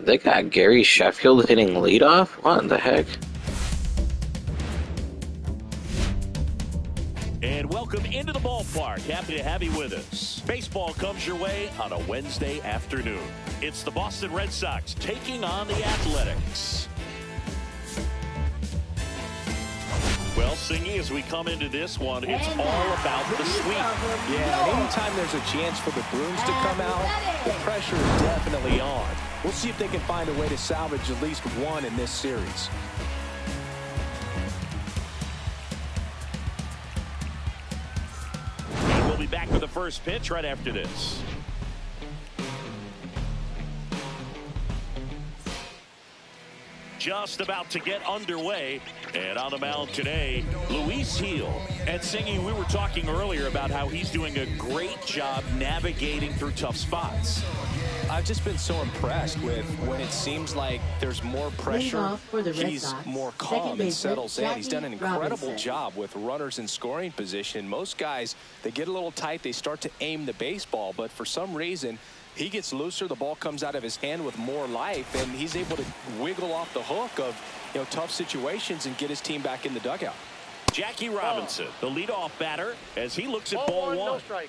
They got Gary Sheffield hitting leadoff? What the heck? And welcome into the ballpark. Happy to have you with us. Baseball comes your way on a Wednesday afternoon. It's the Boston Red Sox taking on the Athletics. Well, Singy, as we come into this one, it's all about the sweep. Yeah, anytime there's a chance for the Bruins to come out, the pressure is definitely on. We'll see if they can find a way to salvage at least one in this series. And we'll be back with the first pitch right after this. Just about to get underway, and on the mound today, Luis Gil. And Singy, we were talking earlier about how he's doing a great job navigating through tough spots. I've just been so impressed with when it seems like there's more pressure, he's more calm and settles in. He's done an incredible job with runners in scoring position. Most guys, they get a little tight, they start to aim the baseball, but for some reason, he gets looser, the ball comes out of his hand with more life, and he's able to wiggle off the hook of, tough situations and get his team back in the dugout. Jackie Robinson, the leadoff batter, as he looks at ball one. No strike.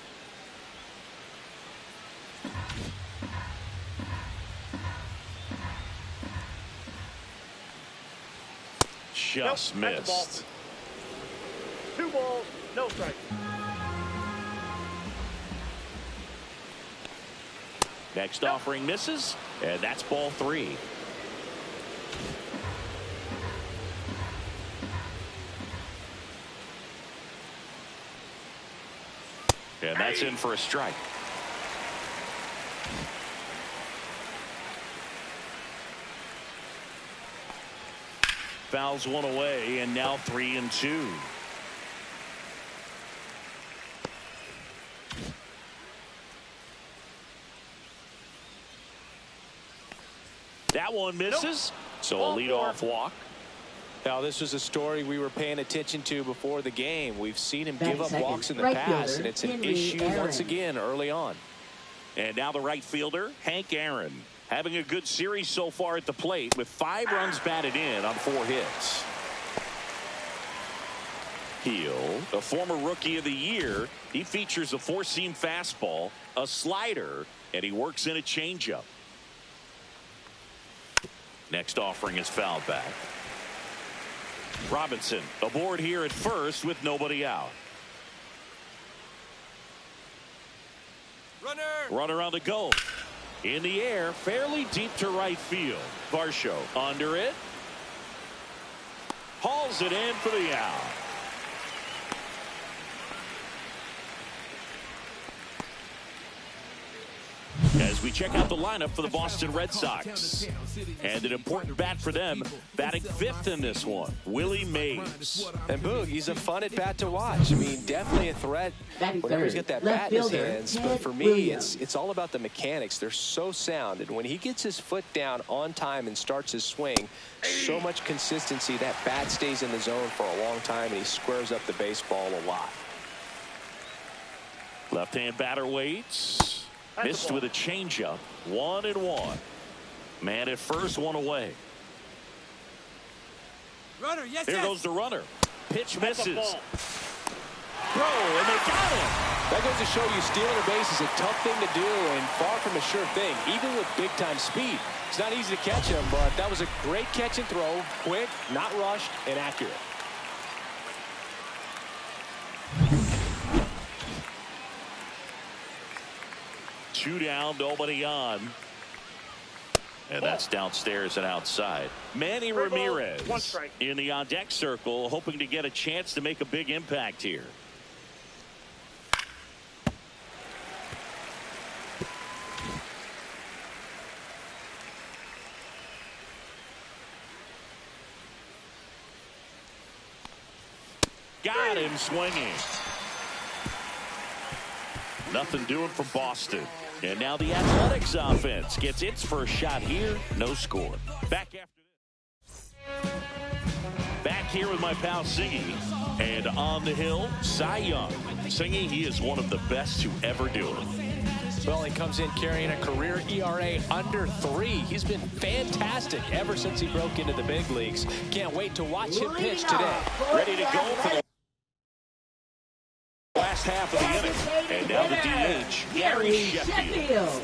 Just missed. 2 balls, no strike. Next offering misses, and that's ball 3. And that's in for a strike. Fouls one away, and now 3-2. That one misses. So a leadoff walk. Now, this was a story we were paying attention to before the game. We've seen him give up walks in the past, and it's an issue once again early on. And now the right fielder, Hank Aaron, having a good series so far at the plate with 5 runs batted in on 4 hits. Gil, a former Rookie of the Year, he features a 4-seam fastball, a slider, and he works in a changeup. Next offering is fouled back. Robinson aboard here at first with nobody out. Runner on the go. In the air, fairly deep to right field. Varsho under it. Hauls it in for the out. As we check out the lineup for the Boston Red Sox. And an important bat for them, batting 5th in this one, Willie Mays. And Boog, he's a fun at bat to watch. I mean, definitely a threat whenever he's got that bat in his hands. But for me, it's all about the mechanics. They're so sound. And when he gets his foot down on time and starts his swing, so much consistency, that bat stays in the zone for a long time, and he squares up the baseball a lot. Left-hand batter waits. Missed with a changeup. 1-1. Man at first, 1 away. Runner, yes, There goes the runner. Pitch misses. Throw, and they got him. That goes to show you stealing a base is a tough thing to do and far from a sure thing, even with big-time speed. It's not easy to catch him, but that was a great catch and throw. Quick, not rushed, and accurate. Two down, nobody on. And that's downstairs and outside. Manny Ramirez in the on-deck circle, hoping to get a chance to make a big impact here. Got him swinging. Nothing doing for Boston. And now the Athletics offense gets its first shot here. No score. Back after this. Back here with my pal Singy. And on the hill, Cy Young. Singy, he is one of the best to ever do it. Well, he comes in carrying a career ERA under 3. He's been fantastic ever since he broke into the big leagues. Can't wait to watch him pitch today. Ready to go for the last half of the inning. And now the DH, Gary Sheffield.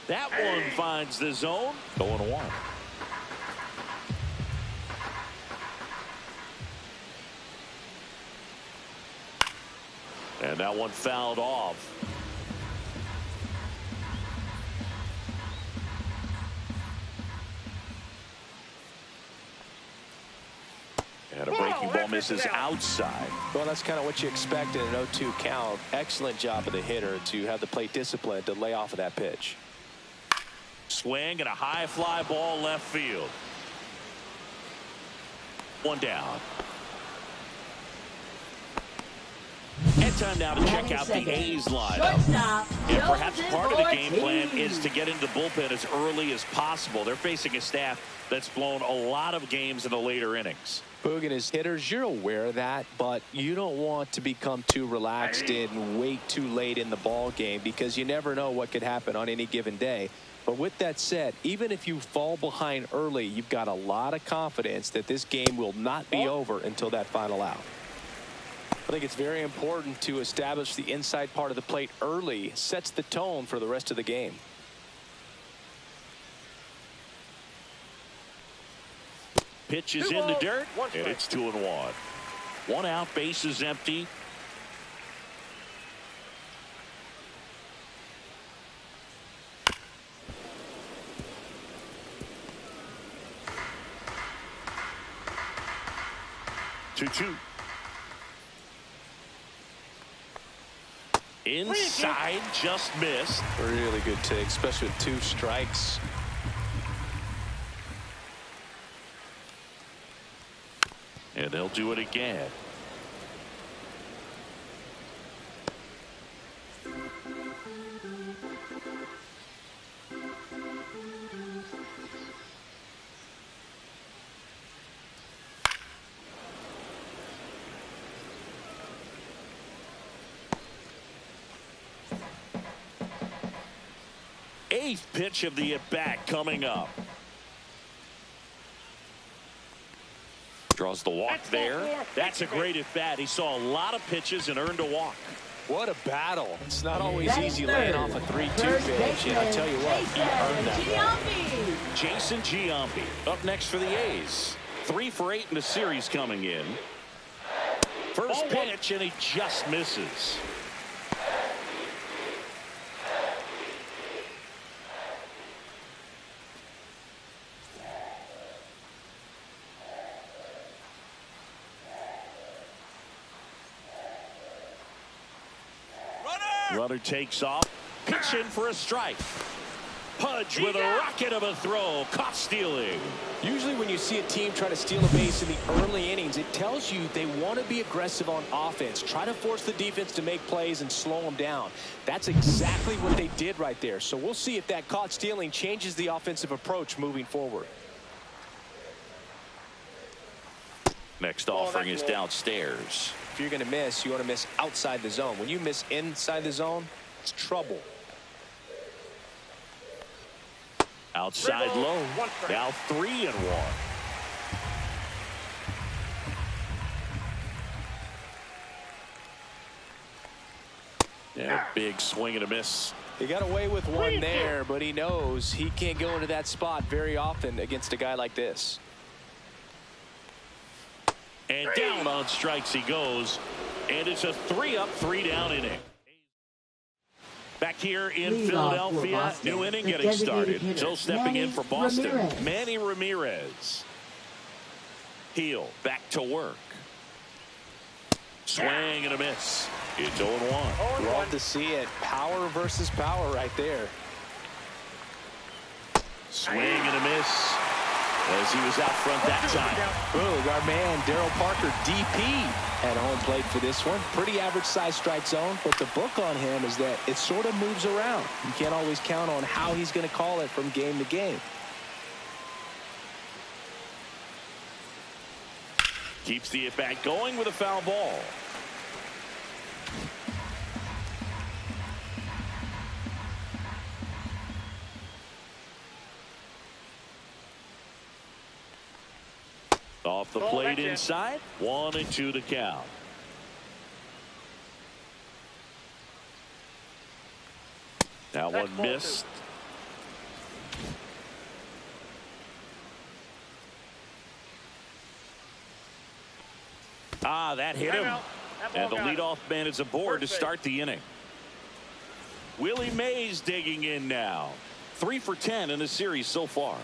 That one finds the zone. 0-1. And that one fouled off. And a breaking ball misses outside. Well, that's kind of what you expect in an 0-2 count. Excellent job of the hitter to have the plate discipline to lay off of that pitch. Swing and a high fly ball left field. One down. And time now to check out the A's lineup. And perhaps part of the game plan is to get into the bullpen as early as possible. They're facing a staff that's blown a lot of games in the later innings. Boog and his hitters, you're aware of that, but you don't want to become too relaxed and wait too late in the ball game because you never know what could happen on any given day. But with that said, even if you fall behind early, you've got a lot of confidence that this game will not be over until that final out. I think it's very important to establish the inside part of the plate early. Sets the tone for the rest of the game. Pitch is in the dirt, and it's 2-1. One out, base is empty. Two. Inside, just missed. Really good take, especially with 2 strikes. And they'll do it again. Eighth pitch of the at-bat coming up. Draws the walk there. That's a great at-bat. He saw a lot of pitches and earned a walk. What a battle. It's not always easy laying off a 3-2 pitch. And I'll tell you what, he earned that one. Jason Giambi up next for the A's. 3 for 8 in the series coming in. First pitch, and he just misses. Runner takes off. Pitch in for a strike. Pudge with a rocket of a throw. Caught stealing. Usually when you see a team try to steal a base in the early innings, it tells you they want to be aggressive on offense. Try to force the defense to make plays and slow them down. That's exactly what they did right there. So we'll see if that caught stealing changes the offensive approach moving forward. Next offering is downstairs. If you're going to miss, you want to miss outside the zone. When you miss inside the zone, it's trouble. Outside low. Now 3-1. Yeah, big swing and a miss. He got away with one there, but he knows he can't go into that spot very often against a guy like this. And down on strikes he goes. And it's a 3-up, 3-down inning. Back here in Philadelphia, new inning getting started. So stepping in for Boston, Manny Ramirez. Heel back to work. Swing and a miss. It's 0-1. Love to see it. Power versus power right there. Swing and a miss as he was out front that time. Look, our man Darryl Parker, DP, at home plate for this one. Pretty average size strike zone, but the book on him is that it sort of moves around. You can't always count on how he's going to call it from game to game. Keeps the at-bat going with a foul ball. Off the plate inside. 1-2 to count. That one missed. That hit him. And the leadoff man is aboard to start the inning. Willie Mays digging in now. 3 for 10 in the series so far.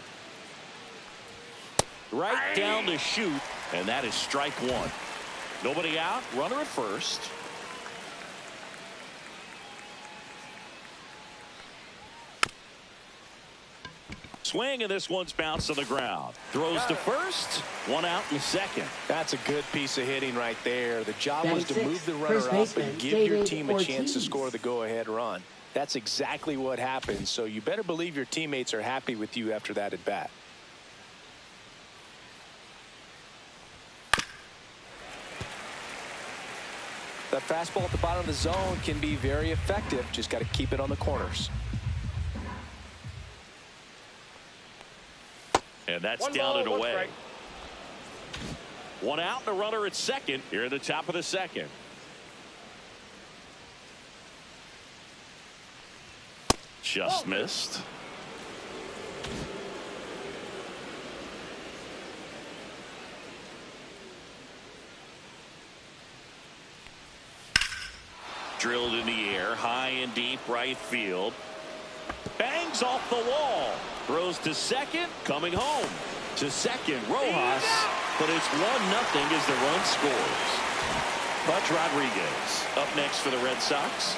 Right down to shoot, and that is strike one. Nobody out, runner at first. Swing, and this one's bounced to the ground. Throws to first, one out in second. That's a good piece of hitting right there. The job was to move the runner up and give your team a chance to score the go-ahead run. That's exactly what happened, so you better believe your teammates are happy with you after that at bat. That fastball at the bottom of the zone can be very effective. Just got to keep it on the corners. And that's down and away. One out and a runner at second here at the top of the second. Just missed. Drilled in the air, high and deep right field. Bangs off the wall. Throws to second, coming home. To second, Rojas. But it's 1-0 as the run scores. Pudge Rodriguez up next for the Red Sox.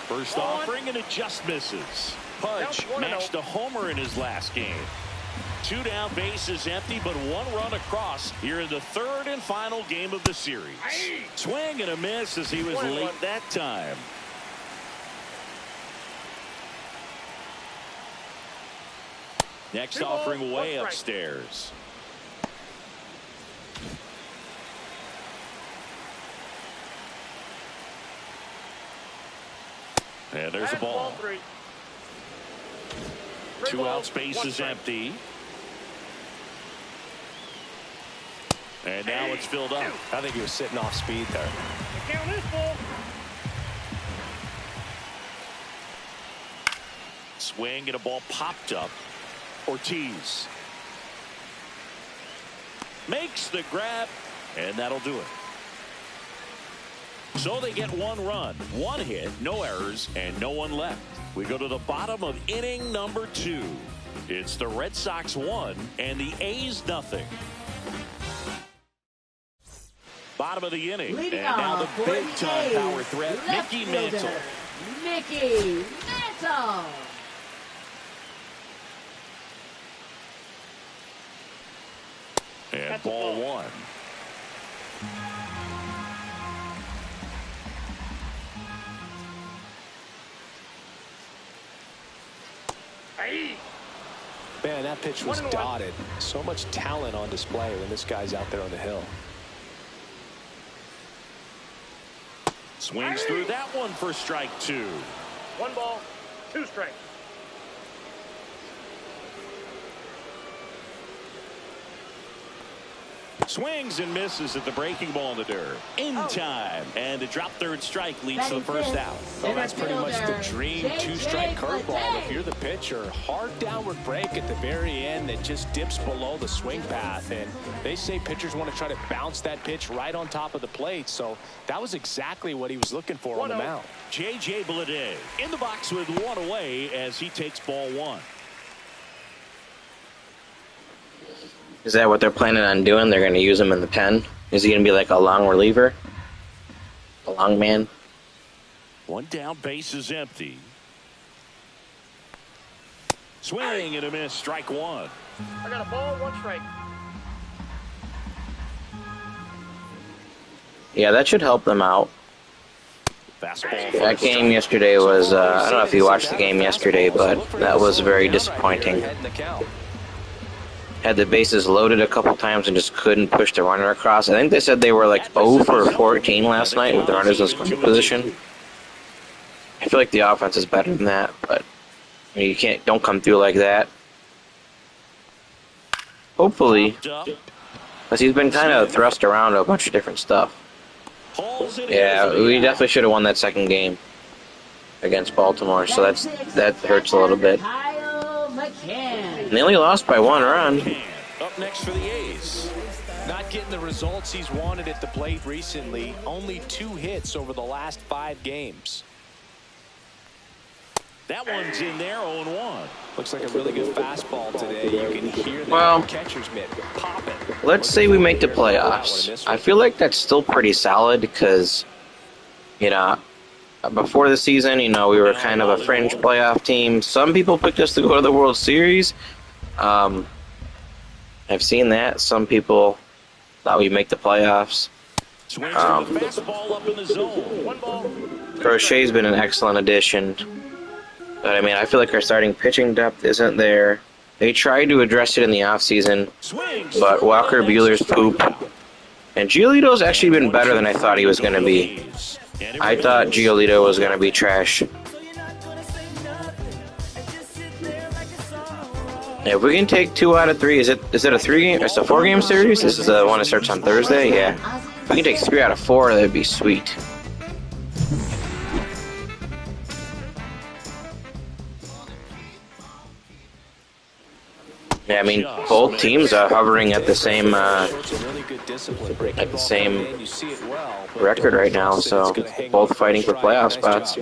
First offering, and it just misses. Pudge matched a homer in his last game. 2 down, bases empty, but 1 run across here in the third and final game of the series. Swing and a miss as he was late that time. Next offering way upstairs. And there's a ball. 2 outs, bases empty. And now it's filled up. I think he was sitting off speed there. The count is full. Swing and a ball popped up. Ortiz makes the grab, and that'll do it. So they get 1 run, 1 hit, no errors, and no one left. We go to the bottom of inning number 2. It's the Red Sox 1 and the A's 0. Bottom of the inning, and now the big-time power threat, Mickey Mantle. Mickey Mantle. And ball 1. Man, that pitch was dotted. So much talent on display when this guy's out there on the hill. Swings through that one for strike 2. 1 ball, 2 strikes. Swings and misses at the breaking ball in the dirt. In time. And to drop third strike leads to the first out. Well, that's pretty much the dream two-strike curveball. If you're the pitcher, hard downward break at the very end that just dips below the swing path. And they say pitchers want to try to bounce that pitch right on top of the plate. So that was exactly what he was looking for on the mound. J.J. Bleday in the box with 1 away as he takes ball 1. Is that what they're planning on doing? They're going to use him in the pen? Is he going to be like a long reliever? A long man? 1 down, base is empty. Swing and a miss, strike 1. I got a ball, 1 strike. Yeah, that should help them out. Fastball. That game yesterday was, I don't know if you watched the game yesterday, but that was very disappointing. Had the bases loaded a couple times and just couldn't push the runner across. I think they said they were like 0 for 14 last night with the runners in scoring position. I feel like the offense is better than that, but I mean, don't come through like that. Hopefully, because he's been kind of thrust around a bunch of different stuff. Yeah, we definitely should have won that second game against Baltimore, so that hurts a little bit. And they only lost by 1 run. Up next for the A's. Not getting the results he's wanted at the plate recently. Only 2 hits over the last 5 games. That one's in there, 0-1. Looks like a really good fastball today. You can hear the catcher's mitt popping. Let's say we make the playoffs. I feel like that's still pretty solid because, you know, before the season, you know, we were kind of a fringe playoff team. Some people picked us to go to the World Series. I've seen that. Some people thought we'd make the playoffs. Crochet's been an excellent addition. But, I mean, I feel like our starting pitching depth isn't there. They tried to address it in the offseason, but Walker Buehler's poop. And Giolito's actually been better than I thought he was going to be. I thought Giolito was going to be trash. If we can take 2 out of 3, is it a 3-game? It's a 4-game series. This is the one that starts on Thursday. Yeah. If we can take 3 out of 4, that'd be sweet. Yeah, I mean, both teams are hovering at the same record right now, so both fighting for playoff spots.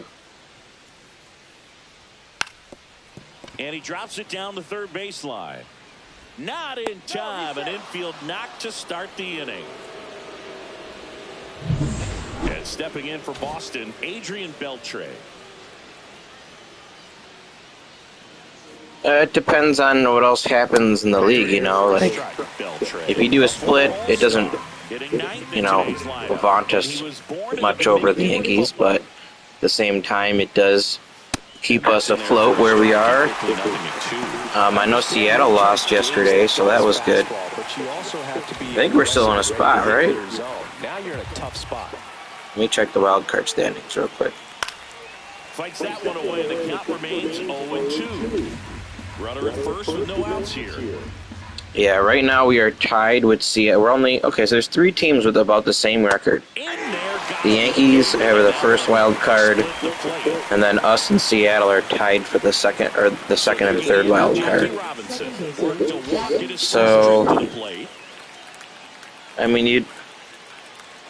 And he drops it down the third baseline. Not in time. An infield knock to start the inning. And stepping in for Boston, Adrian Beltre. It depends on what else happens in the league, you know. Like, if you do a split, it doesn't, you know, vaunt us much over the Yankees, but at the same time, it does keep us afloat where we are. I know Seattle lost yesterday, so that was good. I think we're still in a spot, right? Now you're in a tough spot. Let me check the wild card standings real quick. Fights that one away. The count remains 0-2. Runner at first with no outs here. Yeah, right now we are tied with Seattle. We're only so there's 3 teams with about the same record. The Yankees have the first wild card, and then us and Seattle are tied for the second and third wild card. So, I mean,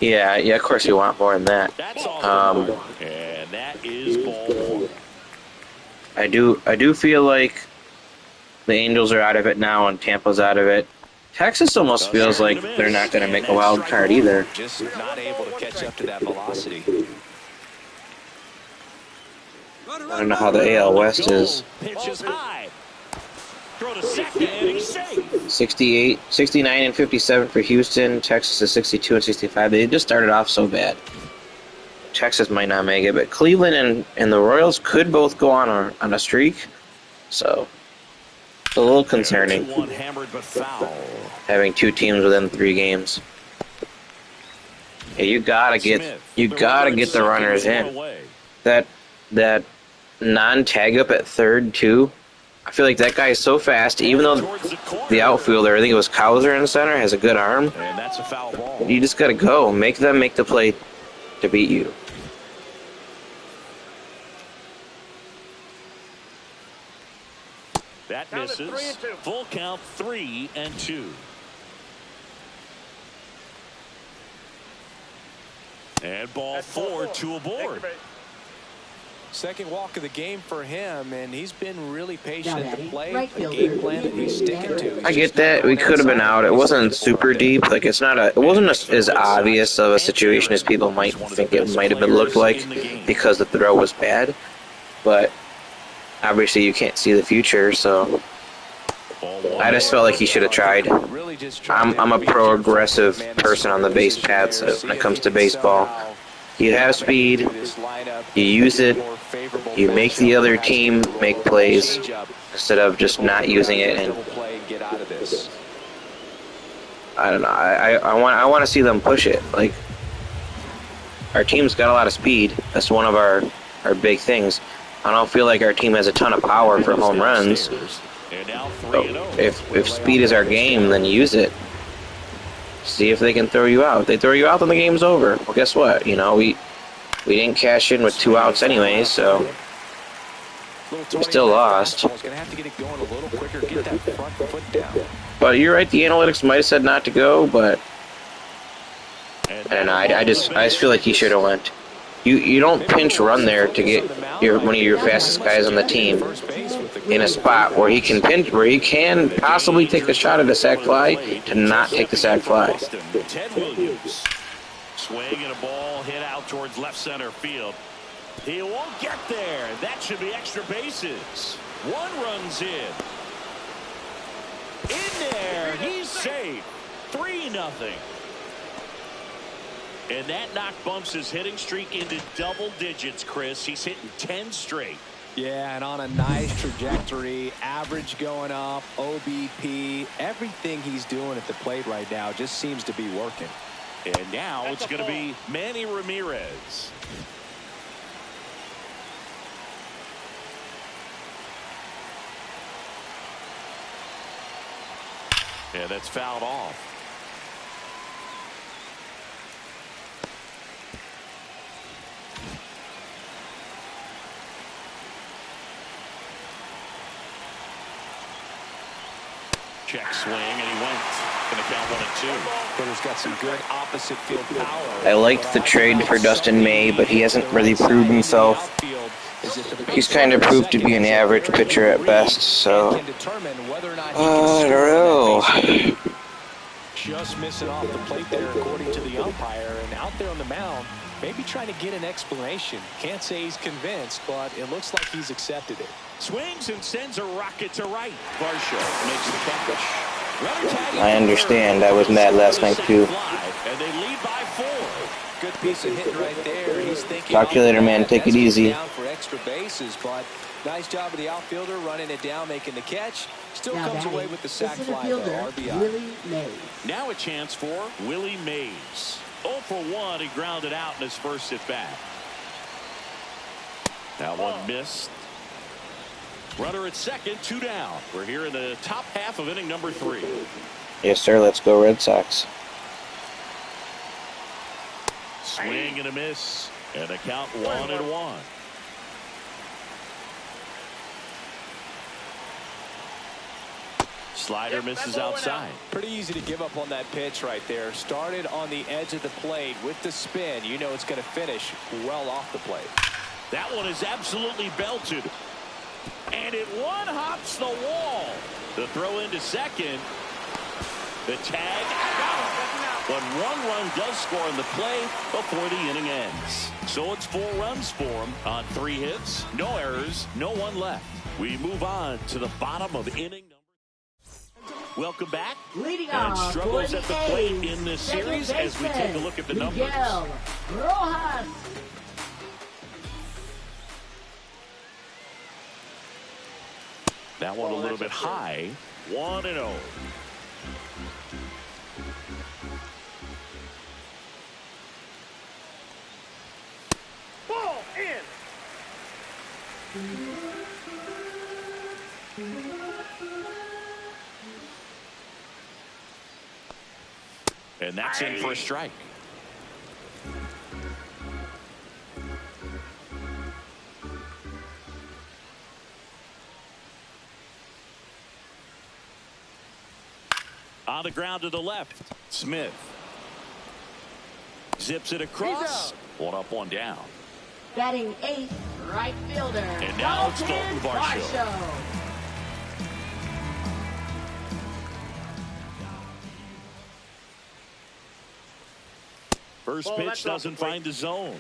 yeah, of course you want more than that. And that is ball. I do feel like the Angels are out of it now and Tampa's out of it. Texas almost feels like they're not going to make a wild card either. Just not able to catch up to that velocity. I don't know how the AL West is. Pitches high. Throw to second and he's safe. 68, 69 and 57 for Houston. Texas is 62 and 65. They just started off so bad. Texas might not make it, but Cleveland and the Royals could both go on a streak. So a little concerning. 2-1 hammered but foul. Having 2 teams within 3 games. Yeah, you gotta get the runners in. That non-tag up at third too. I feel like that guy is so fast. Even though the outfielder, I think it was Cowser in center, has a good arm. And that's a foul ball. You just gotta go. Make them make the play to beat you. That misses. Full count 3-2. And ball 4, 2 aboard. Second walk of the game for him, and he's been really patient at the plate. A game plan that he's sticking to. I get that. We could have been out. It wasn't super deep. Like it wasn't as obvious of a situation as people might think it might have been looked like because the throw was bad. But obviously you can't see the future, so I just felt like he should have tried. I'm a pro-aggressive person on the base paths when it comes to baseball. You have speed, you use it, you make the other team make plays instead of just not using it. And I don't know. I want to see them push it. Like our team's got a lot of speed. That's one of our big things. I don't feel like our team has a ton of power for home runs. So if speed is our game, then use it. See if they can throw you out. If they throw you out, then the game's over. Well, guess what? You know, we didn't cash in with 2 outs anyways, so we still lost. But you're right. The analytics might have said not to go, but and I just feel like he should have went. You don't pinch run there to get one of your fastest guys on the team in a spot where he can possibly take a shot at a sac fly to not take the sac fly. Swing and a ball hit out towards left center field. He won't get there. That should be extra bases. 1 run's in. In there. He's safe. 3-0. And that knock bumps his hitting streak into double digits, Chris. He's hitting 10 straight. Yeah, and on a nice trajectory, average going up, OBP, everything he's doing at the plate right now just seems to be working. And now it's going to be Manny Ramirez. And that's fouled off. Check swing, and he went. Going to count 1-2. Hitter's got some good opposite field power. I liked the trade for Dustin May, but he hasn't really proved himself. He's kind of proved to be an average pitcher at best, so I don't know. Just missing off the plate there, according to the umpire, and out there on the mound, maybe trying to get an explanation. Can't say he's convinced, but it looks like he's accepted it. Swings and sends a rocket to right. Varsho makes the catch. I understand. I was mad last night too. And they lead by 4. Good piece of hitting right there. He's thinking, talk to you later, man. Take it easy. Down for extra bases, but nice job of the outfielder running it down, making the catch. Still comes away with the sac fly, RBI. Now a chance for Willie Mays. 0 for 1. He grounded out in his first at bat. That one missed. Runner at second, 2 down. We're here in the top half of inning number 3. Yes, sir. Let's go Red Sox. Swing and a miss. And a count 1-1. Slider misses outside. Pretty easy to give up on that pitch right there. Started on the edge of the plate with the spin. You know it's going to finish well off the plate. That one is absolutely belted. And it one-hops the wall. The throw into second. The tag. But 1 run does score in the play before the inning ends. So it's 4 runs for him on 3 hits. No errors. No one left. We move on to the bottom of inning number. Welcome back. Leading and off struggles at the plate A's, in this series as we take a look at the numbers. Miguel Rojas. That one a little bit high. 1-0. Ball in. And that's in for a strike. On the ground to the left. Smith zips it across. One up, one down. Batting eighth, right fielder. And now it's Dalton Varsho. First pitch doesn't find the zone.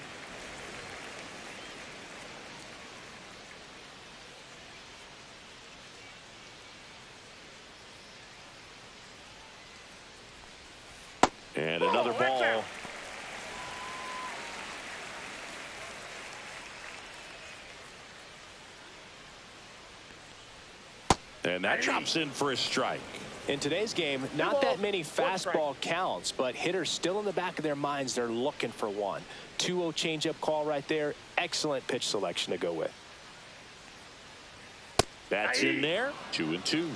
And another ball. And that drops in for a strike. In today's game, not that many fastball counts, but hitters still in the back of their minds, they're looking for one. 2-0 changeup call right there. Excellent pitch selection to go with. That's in there. 2-2.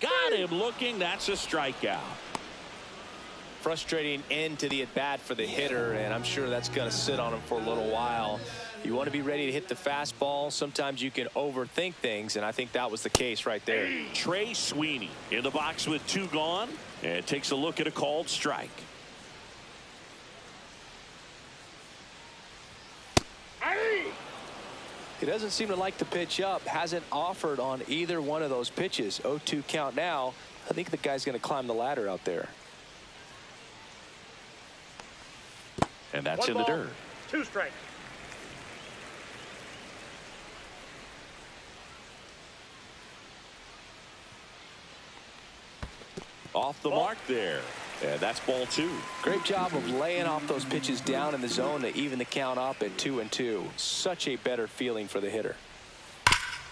Got him looking. That's a strikeout. Frustrating end to the at-bat for the hitter, and I'm sure that's going to sit on him for a little while. You want to be ready to hit the fastball. Sometimes you can overthink things, and I think that was the case right there. Trey Sweeney in the box with 2 gone, and takes a look at a called strike. He doesn't seem to like the pitch up. Hasn't offered on either one of those pitches. 0-2 count now. I think the guy's going to climb the ladder out there. And that's in the dirt. 2 strikes. Off the mark there. And that's ball 2. Great job of laying off those pitches down in the zone to even the count up at 2-2. Such a better feeling for the hitter.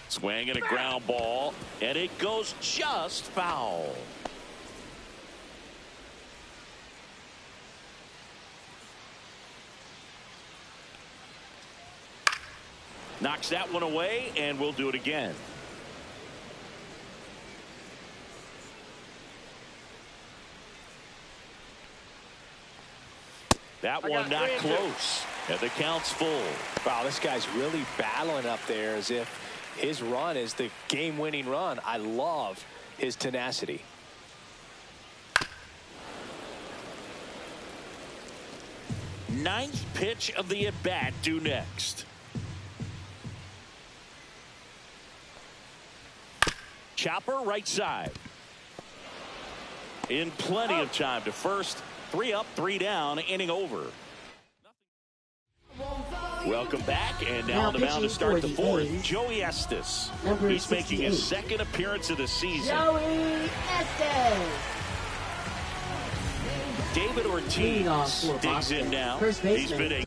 Swing and a ground ball, and it goes just foul. Knocks that one away, and we'll do it again. That one not close, and the count's full. Wow, this guy's really battling up there as if his run is the game-winning run. I love his tenacity. Ninth pitch of the at-bat due next. Chopper right side. In plenty of time to first. 3 up, 3 down, inning over. Welcome back, and now on the mound to start the 4th, Joey Estes. He's making his 2nd appearance of the season. Joey Estes. David Ortiz digs in now. He's been a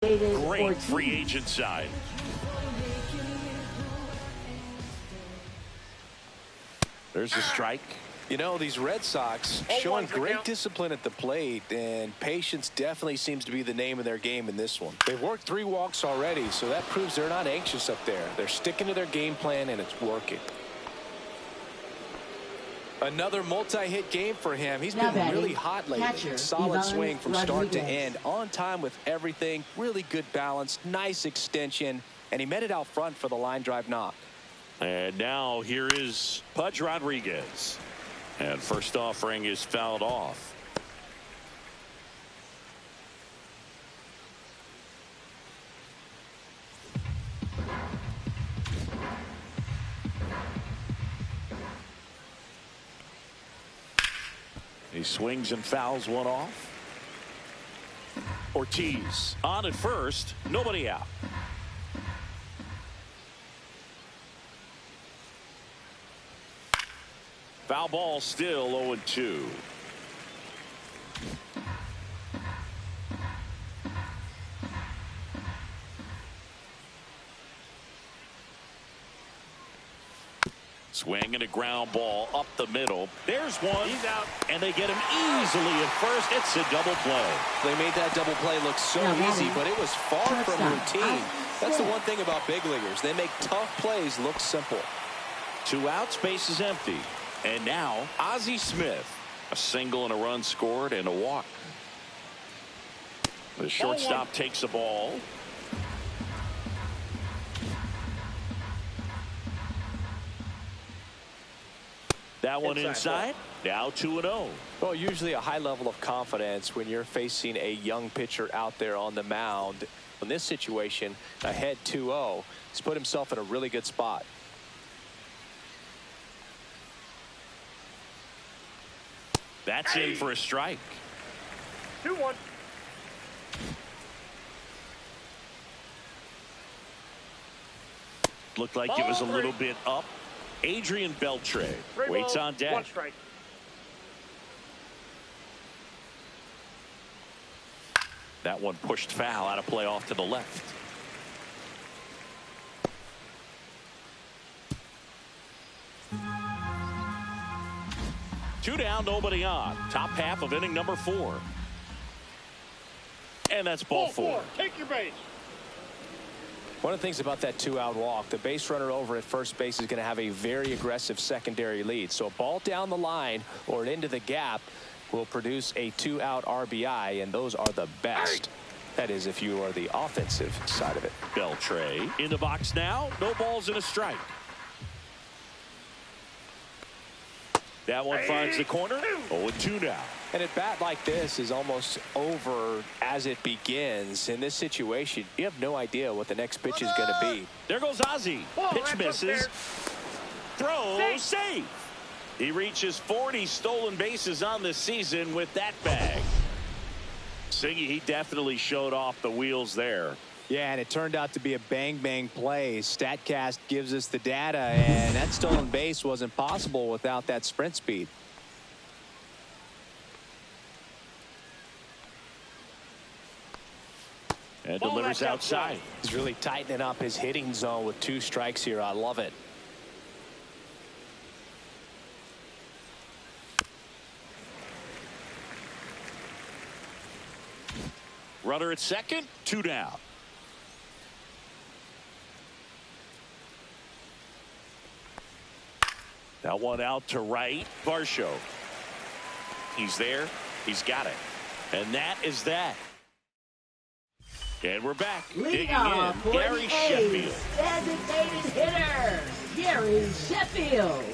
Great free agent side. There's a strike. You know, these Red Sox showing great discipline at the plate, and patience definitely seems to be the name of their game in this one. They've worked 3 walks already, so that proves they're not anxious up there. They're sticking to their game plan, and it's working. Another multi-hit game for him. He's been really hot lately. Solid swing from start to end. On time with everything. Really good balance. Nice extension. And he met it out front for the line drive knock. And now here is Pudge Rodriguez. And first offering is fouled off. He swings and fouls one off. Ortiz on at first, nobody out. Foul ball, still 0-2. Swing and a ground ball up the middle. There's one. He's out. And they get him easily at first. It's a double play. They made that double play look so easy, but it was far from routine. That's the one thing about big leaguers. They make tough plays look simple. 2 outs, base is empty. And now Ozzie Smith. A single and a run scored and a walk. The shortstop takes the ball. That one inside. Now 2-0. Well, usually a high level of confidence when you're facing a young pitcher out there on the mound. In this situation, ahead 2-0, he's put himself in a really good spot. That's in for a strike. 2-1. Looked like it was a little bit up. Adrian Beltre waits on deck. 1 strike. That one pushed foul, out of play off to the left. Two down, nobody on. Top half of inning number 4. And that's ball 4. Take your base. One of the things about that 2-out walk, the base runner over at first base is going to have a very aggressive secondary lead. So a ball down the line or into the gap will produce a 2-out RBI, and those are the best. That is, if you are the offensive side of it. Beltre in the box now. No balls and a strike. That one finds the corner. 0-2 now. And at bat like this is almost over as it begins. In this situation, you have no idea what the next pitch is going to be. There goes Ozzie. Pitch misses. Throw, safe. He reaches 40 stolen bases on this season with that bag. Siggy, he definitely showed off the wheels there. Yeah, and it turned out to be a bang-bang play. StatCast gives us the data, and that stolen base wasn't possible without that sprint speed. And delivers outside. He's really tightening up his hitting zone with 2 strikes here. I love it. Runner at second, 2 down. That one out to right. Varsho. He's there. He's got it. And that is that. And we're back. Digging in, Gary Sheffield. Designated hitter, Gary Sheffield.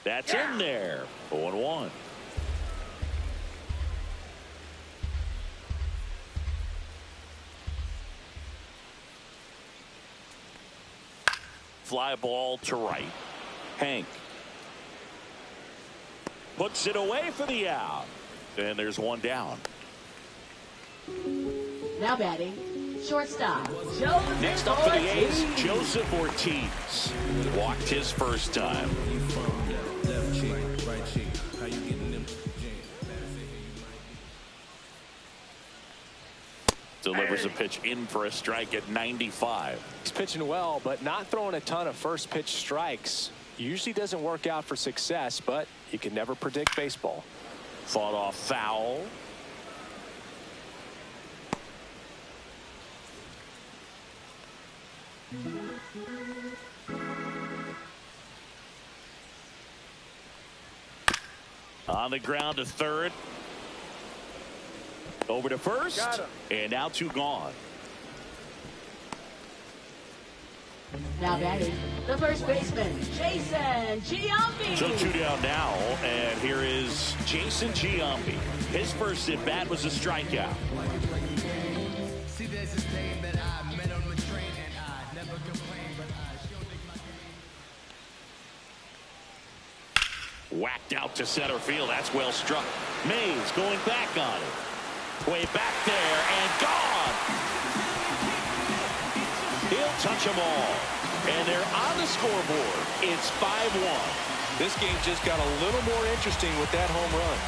That's in there. 0-1. Fly ball to right. Hank puts it away for the out. And there's one down. Now batting, shortstop, Joseph Next up for the A's, Ortiz. Joseph Ortiz. Walked his first time. Delivers a pitch in for a strike at 95. He's pitching well, but not throwing a ton of first pitch strikes. Usually doesn't work out for success, but you can never predict baseball. Fought off foul. On the ground to third. Over to first. And now two gone. Now batting, the first baseman, Jason Giambi. So two down now, and here is Jason Giambi. His first at bat was a strikeout. Whacked out to center field. That's well struck. Mays going back on it. Way back there and gone. He'll touch them all. And they're on the scoreboard. It's 5-1. This game just got a little more interesting with that home run.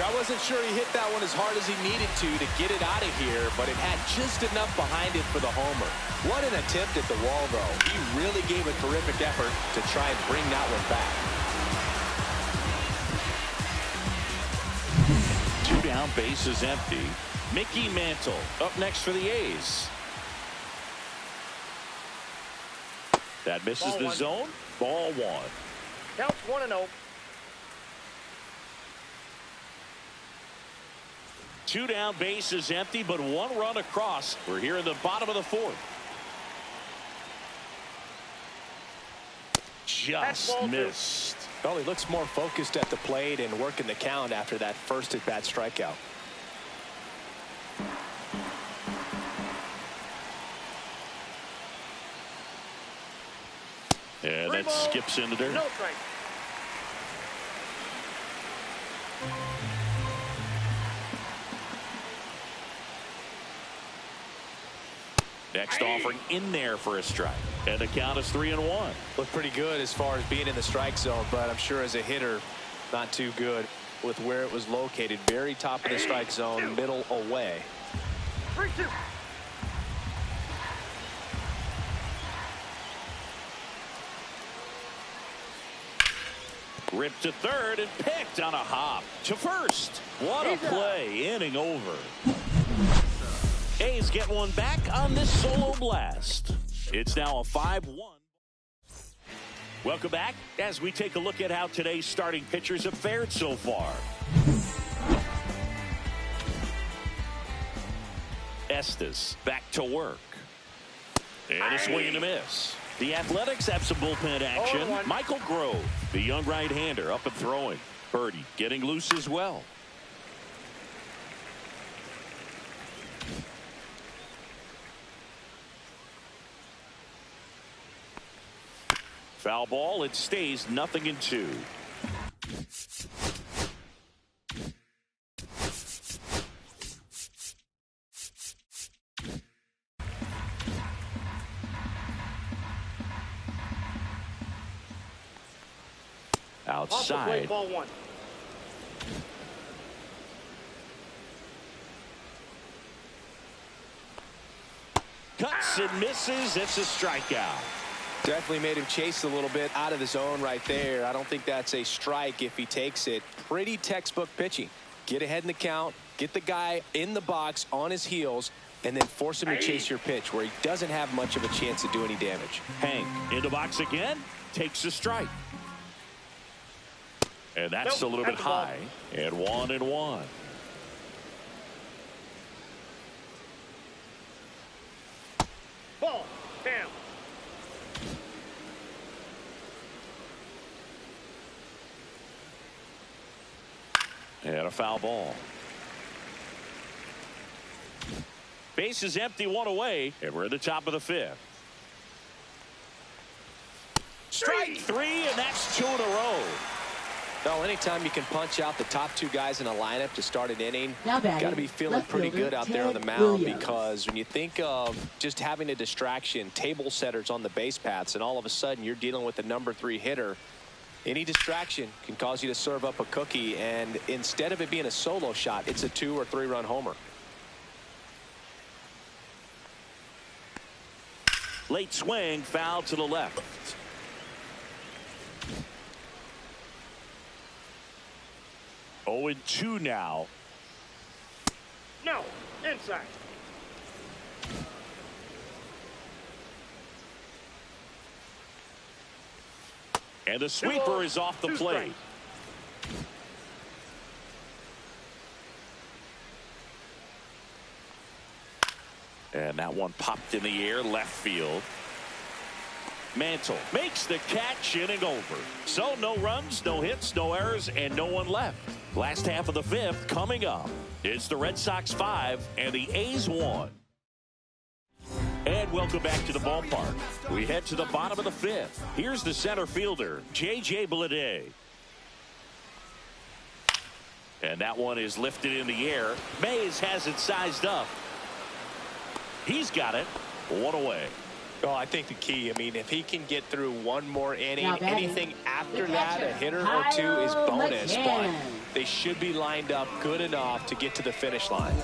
I wasn't sure he hit that one as hard as he needed to get it out of here, but it had just enough behind it for the homer. What an attempt at the wall, though. He really gave a terrific effort to try and bring that one back. Two down, bases empty. Mickey Mantle up next for the A's. That misses the zone. Ball one. Counts 1-0. Two down, bases empty, but one run across. We're here in the bottom of the fourth. Just missed. Well, he looks more focused at the plate and working the count after that first at-bat strikeout. And that skips into dirt. No strike. Next offering in there for a strike. And the count is 3-1. Looked pretty good as far as being in the strike zone, but I'm sure as a hitter, not too good with where it was located. Very top of the strike zone, middle away. 3-2. Ripped to third and picked on a hop to first. What a play. Inning over. A's get one back on this solo blast. It's now a 5-1. Welcome back as we take a look at how today's starting pitchers have fared so far. Estes back to work. And a swing and a miss. The Athletics have some bullpen action. Michael Grove, the young right-hander, up and throwing. Birdie getting loose as well. Foul ball. It stays 0-2. Outside. Ball one. Cuts and misses. It's a strikeout. Definitely made him chase a little bit out of the zone right there. I don't think that's a strike if he takes it. Pretty textbook pitching. Get ahead in the count, get the guy in the box on his heels, and then force him to chase your pitch where he doesn't have much of a chance to do any damage. Hank in the box again, takes a strike. And that's a little bit high. And 1-1. Ball. Down. And a foul ball. Base is empty, one away, and we're at the top of the fifth. Strike three, and that's 2 in a row. Well, anytime you can punch out the top two guys in a lineup to start an inning, Now got to be feeling pretty good out there on the mound, because when you think of just having a distraction, table setters on the base paths, and all of a sudden you're dealing with the #3 hitter, any distraction can cause you to serve up a cookie, and instead of it being a solo shot, it's a 2 or 3 run homer. Late swing, foul to the left. Oh, and 2 now. No, inside. And the sweeper is off the plate. And that one popped in the air, left field. Mantle makes the catch, inning over. So no runs, no hits, no errors, and no one left. Last half of the 5th coming up. It's the Red Sox 5 and the A's 1. And welcome back to the ballpark. We head to the bottom of the 5th. Here's the center fielder, J.J. Bleday. And that one is lifted in the air. Mays has it sized up. He's got it. 1 away. Well, I think the key, I mean, if he can get through one more inning, anything after that, a hitter or 2 is bonus. But they should be lined up good enough to get to the finish line.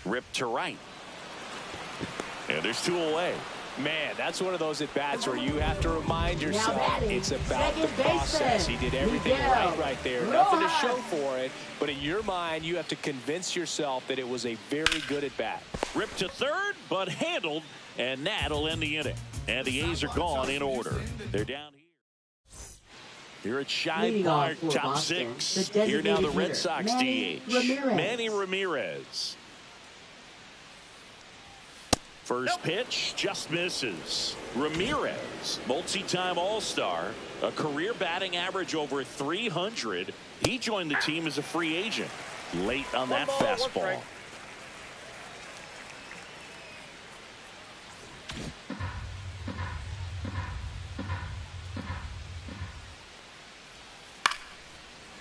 Ripped to right. And there's 2 away. Man, that's one of those at-bats where you have to remind yourself it's about the process. He did everything right there. Nothing to show for it, but in your mind, you have to convince yourself that it was a very good at-bat. Ripped to third, but handled, and that'll end the inning. And the A's are gone in order. They're down here at Shibe Park, top Boston, 6. Here now the Red Sox DH, Manny Ramirez. First pitch just misses. Ramirez, multi-time All-Star, a career batting average over 300. He joined the team as a free agent late on that fastball.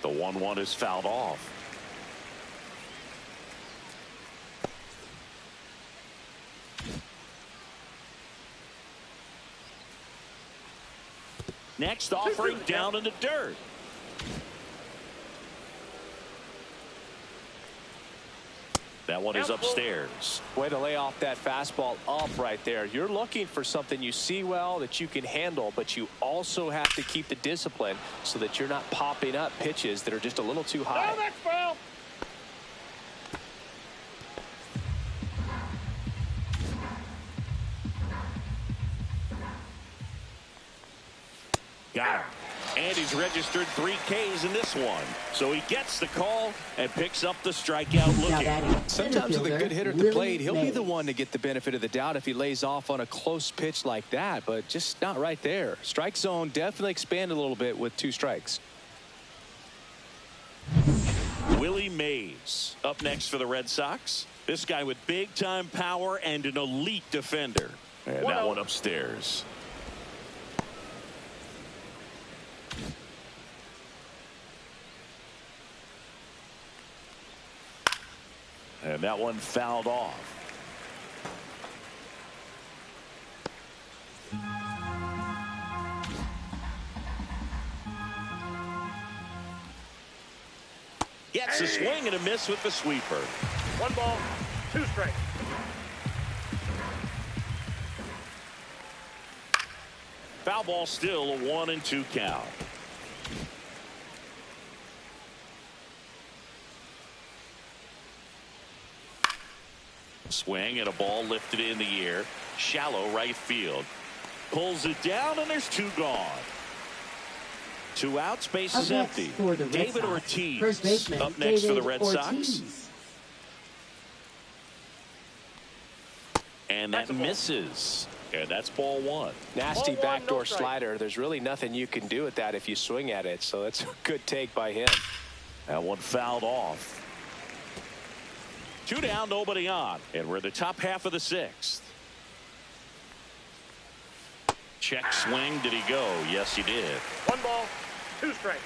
The 1-1 is fouled off. Next offering down in the dirt. That one is upstairs. Way to lay off that fastball up right there. You're looking for something you see well that you can handle, but you also have to keep the discipline so that you're not popping up pitches that are just a little too high. No, that's foul. Got him. And he's registered 3 Ks in this one. So he gets the call and picks up the strikeout looking. Sometimes with a good hitter at the plate, he'll be the one to get the benefit of the doubt if he lays off on a close pitch like that, but just not right there. Strike zone definitely expanded a little bit with 2 strikes. Willie Mays up next for the Red Sox. This guy with big-time power and an elite defender. And that one upstairs. And that one fouled off. Gets a swing and a miss with the sweeper. 1 ball, 2 strikes. Foul ball, still a 1-2 count. Swing and a ball lifted in the air. Shallow right field. Pulls it down and there's 2 gone. 2 outs, base is empty. David Ortiz up next for the Red Sox. And that misses. And that's ball 1. Nasty backdoor slider. There's really nothing you can do with that if you swing at it. So that's a good take by him. That one fouled off. 2 down, nobody on. And we're in the top half of the 6th. Check swing. Did he go? Yes, he did. 1 ball, 2 strikes.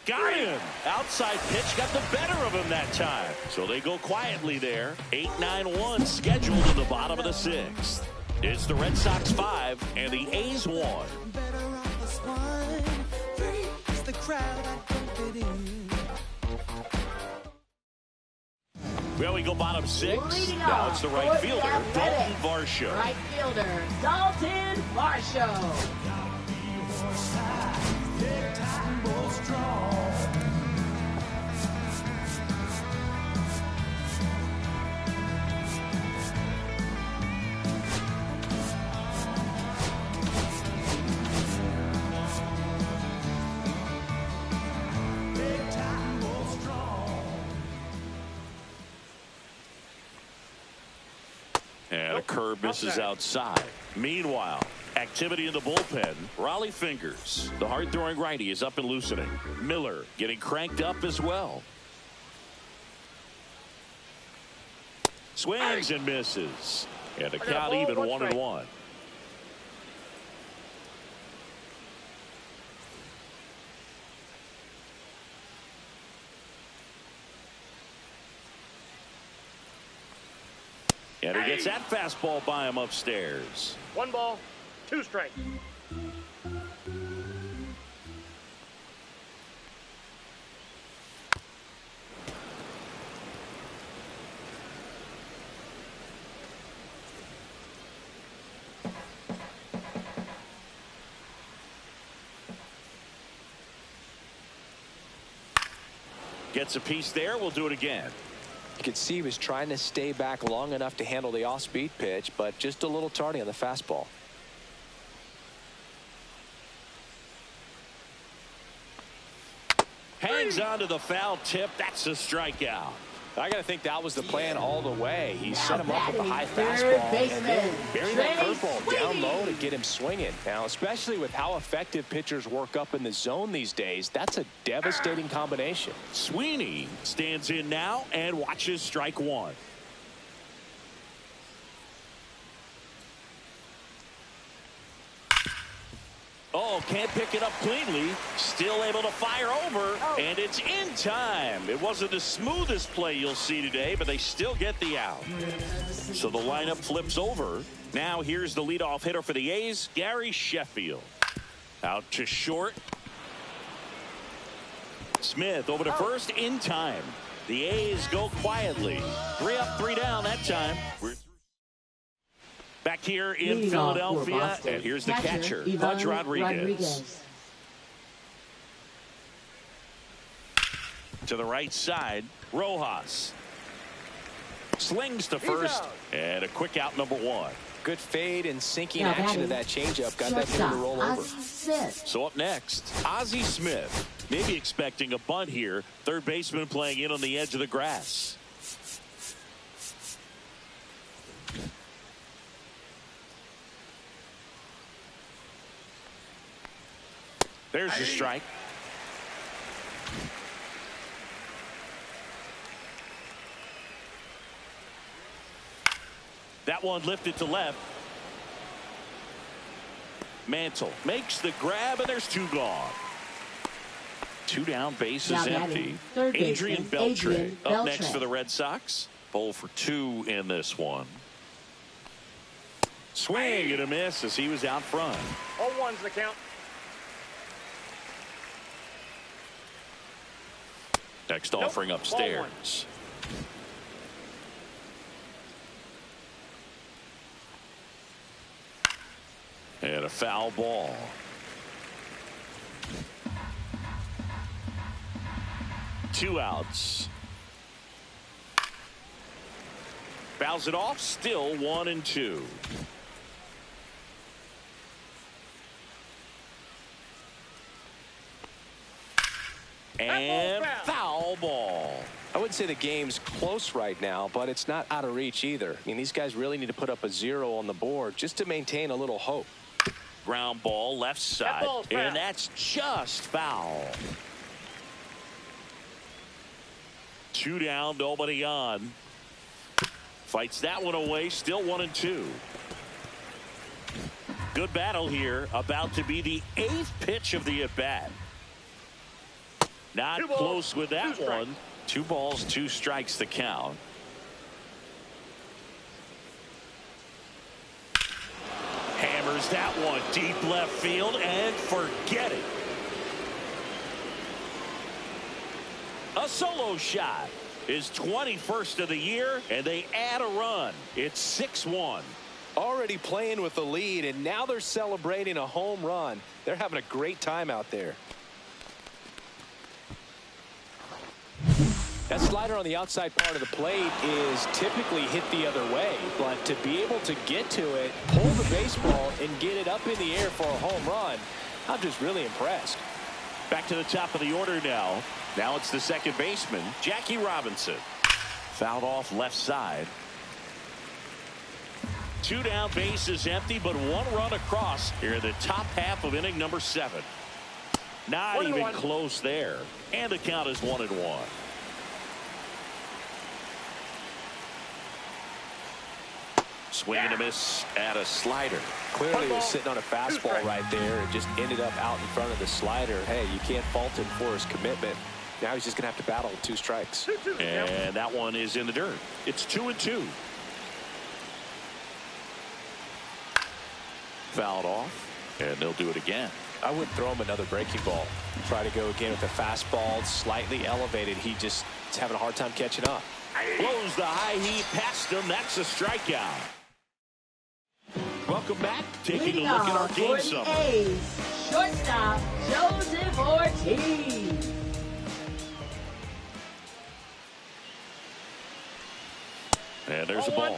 Got him. Outside pitch got the better of him that time. So they go quietly there. 8-9-1 scheduled in the bottom of the 6th. It's the Red Sox 5 and the A's 1. Well, we go bottom 6. Now it's the right fielder, Dalton Varsho. Right fielder, Dalton Varsho. And a curve misses outside. Meanwhile, activity in the bullpen. Raleigh Fingers, the hard-throwing righty, is up and loosening. Miller getting cranked up as well. Swings and misses. And the count even 1-1. And he gets that fastball by him upstairs. 1 ball, 2 strikes. Gets a piece there. We'll do it again. You could see he was trying to stay back long enough to handle the off-speed pitch, but just a little tardy on the fastball. Hangs on to the foul tip. That's a strikeout. I got to think that was the plan all the way. He set him up with a high Third fastball baseman, and then buried that Trey curveball down Sweeney. low to get him swinging. Now, especially with how effective pitchers work up in the zone these days, that's a devastating combination. Sweeney stands in now and watches strike 1. Oh, can't pick it up cleanly. Still able to fire over, and it's in time. It wasn't the smoothest play you'll see today, but they still get the out. So the lineup flips over. Now here's the leadoff hitter for the A's, Gary Sheffield. Out to short. Smith over to first in time. The A's go quietly. 3 up, 3 down that time. We're back here in Philadelphia, and here's the catcher, Pudge Rodriguez. To the right side, Rojas. Slings to first, and a quick out, number 1. Good fade and sinking action to that changeup. Got that hitter to roll over. So up next, Ozzie Smith. Maybe expecting a bunt here. Third baseman playing in on the edge of the grass. There's the strike. That one lifted to left. Mantle makes the grab, and there's 2 gone. 2 down, base is empty. Adrian Beltre up next for the Red Sox. 0 for 2 in this one. Swing and a miss as he was out front. 0-1's the count. Next offering upstairs. And a foul ball. Two outs. Fouls it off. Still 1-2. And foul ball. I wouldn't say the game's close right now, but it's not out of reach either. I mean, these guys really need to put up a 0 on the board just to maintain a little hope. Ground ball left side, and that's just foul. Two down, nobody on. Fights that one away, still 1-2. Good battle here, about to be the 8th pitch of the at-bat. Not close with that one. 2 balls, 2 strikes the count. Hammers that one deep left field and forget it. A solo shot. His 21st of the year, and they add a run. It's 6-1. Already playing with the lead, and now they're celebrating a home run. They're having a great time out there. That slider on the outside part of the plate is typically hit the other way, but to be able to get to it, pull the baseball, and get it up in the air for a home run, I'm just really impressed. Back to the top of the order now. Now it's the second baseman, Jackie Robinson. Fouled off left side. 2 down, base is empty, but 1 run across here in the top half of inning number 7. Not even close there. And the count is 1-1. Swing and a miss at a slider. Clearly he was sitting on a fastball right there and just ended up out in front of the slider. Hey, you can't fault him for his commitment. Now he's just going to have to battle with 2 strikes. And that one is in the dirt. It's 2-2. Fouled off, and they'll do it again. I wouldn't throw him another breaking ball. Try to go again with a fastball, slightly elevated. He just is having a hard time catching up. Blows the high heat past him. That's a strikeout. Welcome back. Taking a look at our game summary. Shortstop Joseph Ortiz. And there's a ball.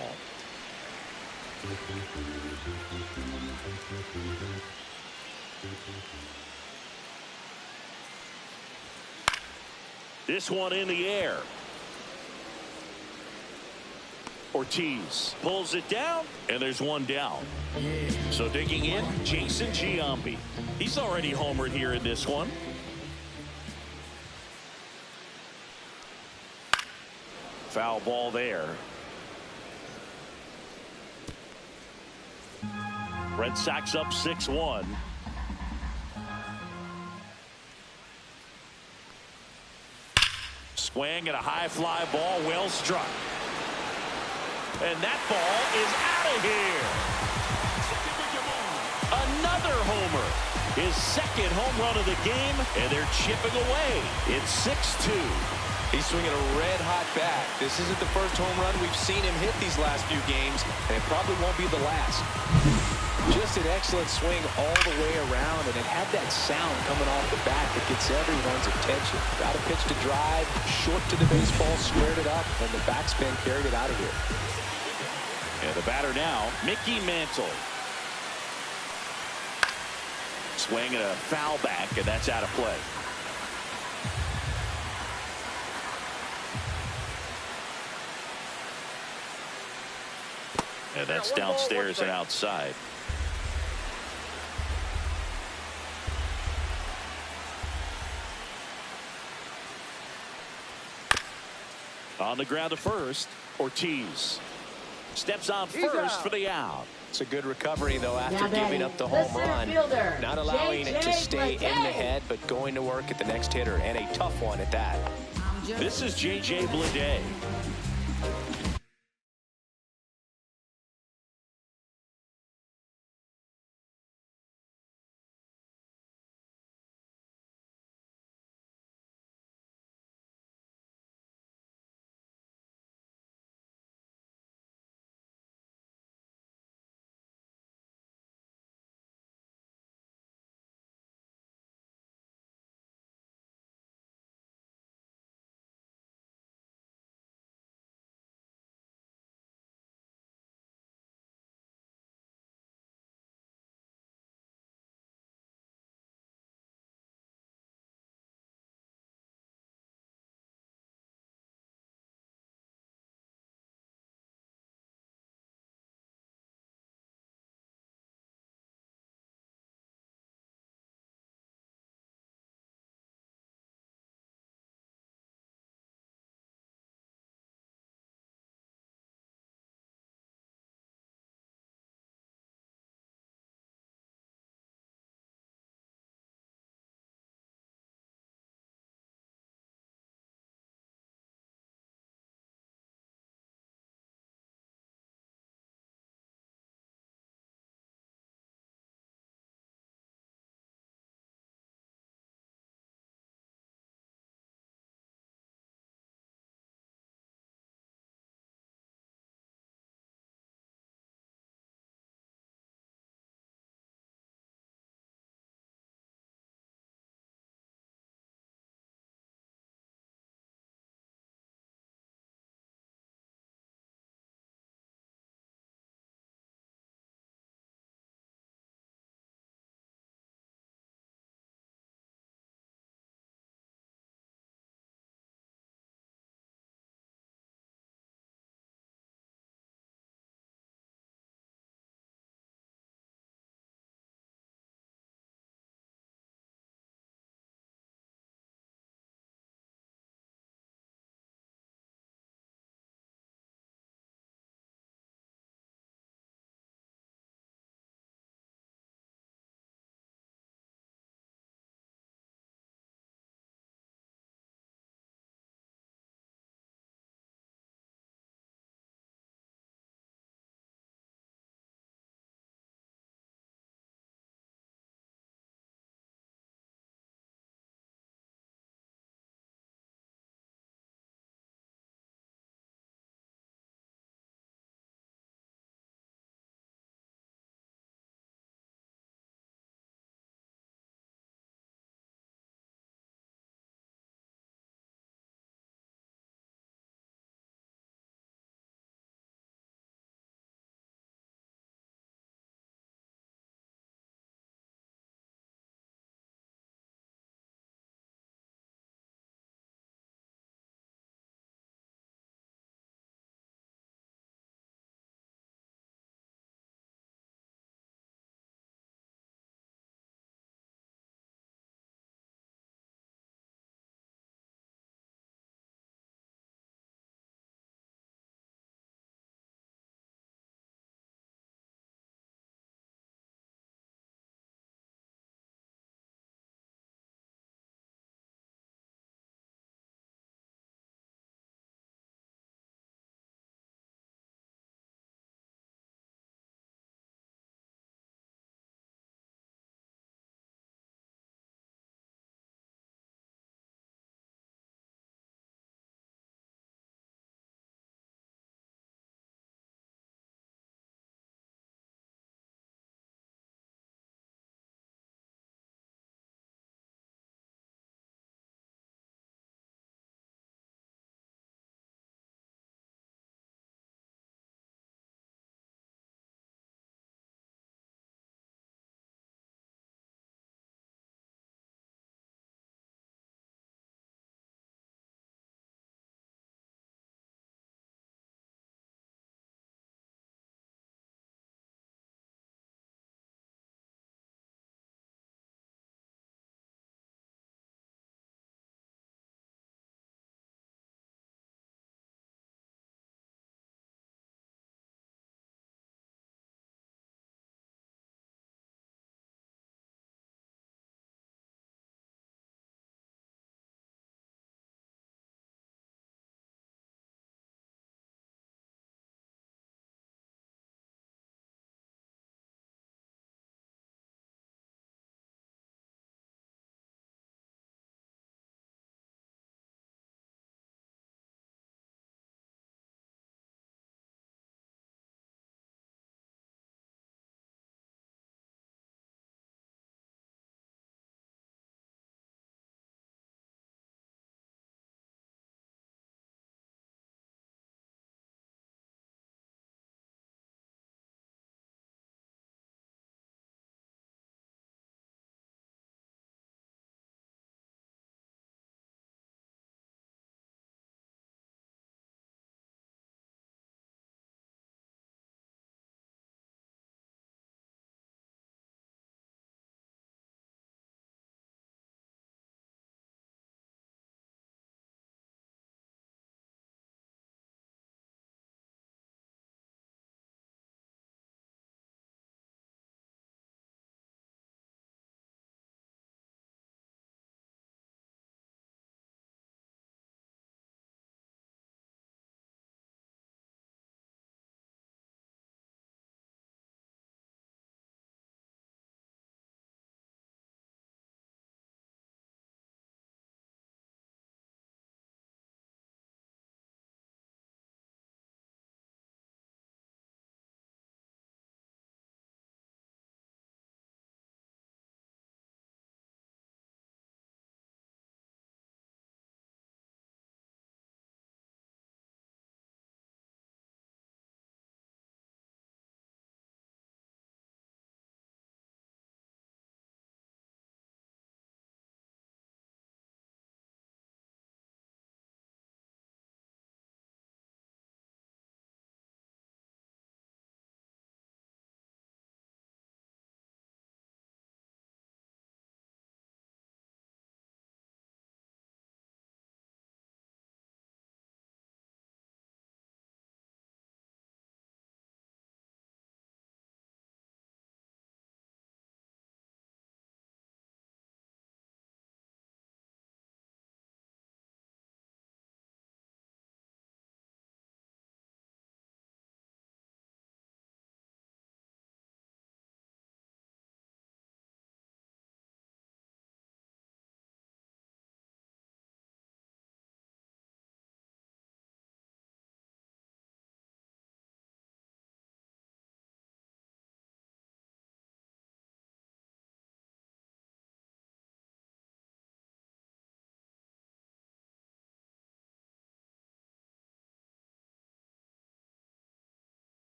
This one in the air. Ortiz pulls it down, and there's 1 down. So digging in, Jason Giambi. He's already homered here in this one. Foul ball there. Red Sox up 6-1. Swing and a high fly ball, well struck. And that ball is out of here. Another homer. His second home run of the game, and they're chipping away. It's 6-2. He's swinging a red-hot bat. This isn't the first home run we've seen him hit these last few games, and it probably won't be the last. Just an excellent swing all the way around, and it had that sound coming off the bat that gets everyone's attention. Got a pitch to drive, short to the baseball, squared it up, and the backspin carried it out of here. And the batter now, Mickey Mantle. Swing and a foul back, and that's out of play. And that's downstairs and outside. On the ground to first, Ortiz steps on first for the out. It's a good recovery, though, after giving up the home run. Not allowing it to stay in the head, but going to work at the next hitter, and a tough one at that. This is J.J. Bleday.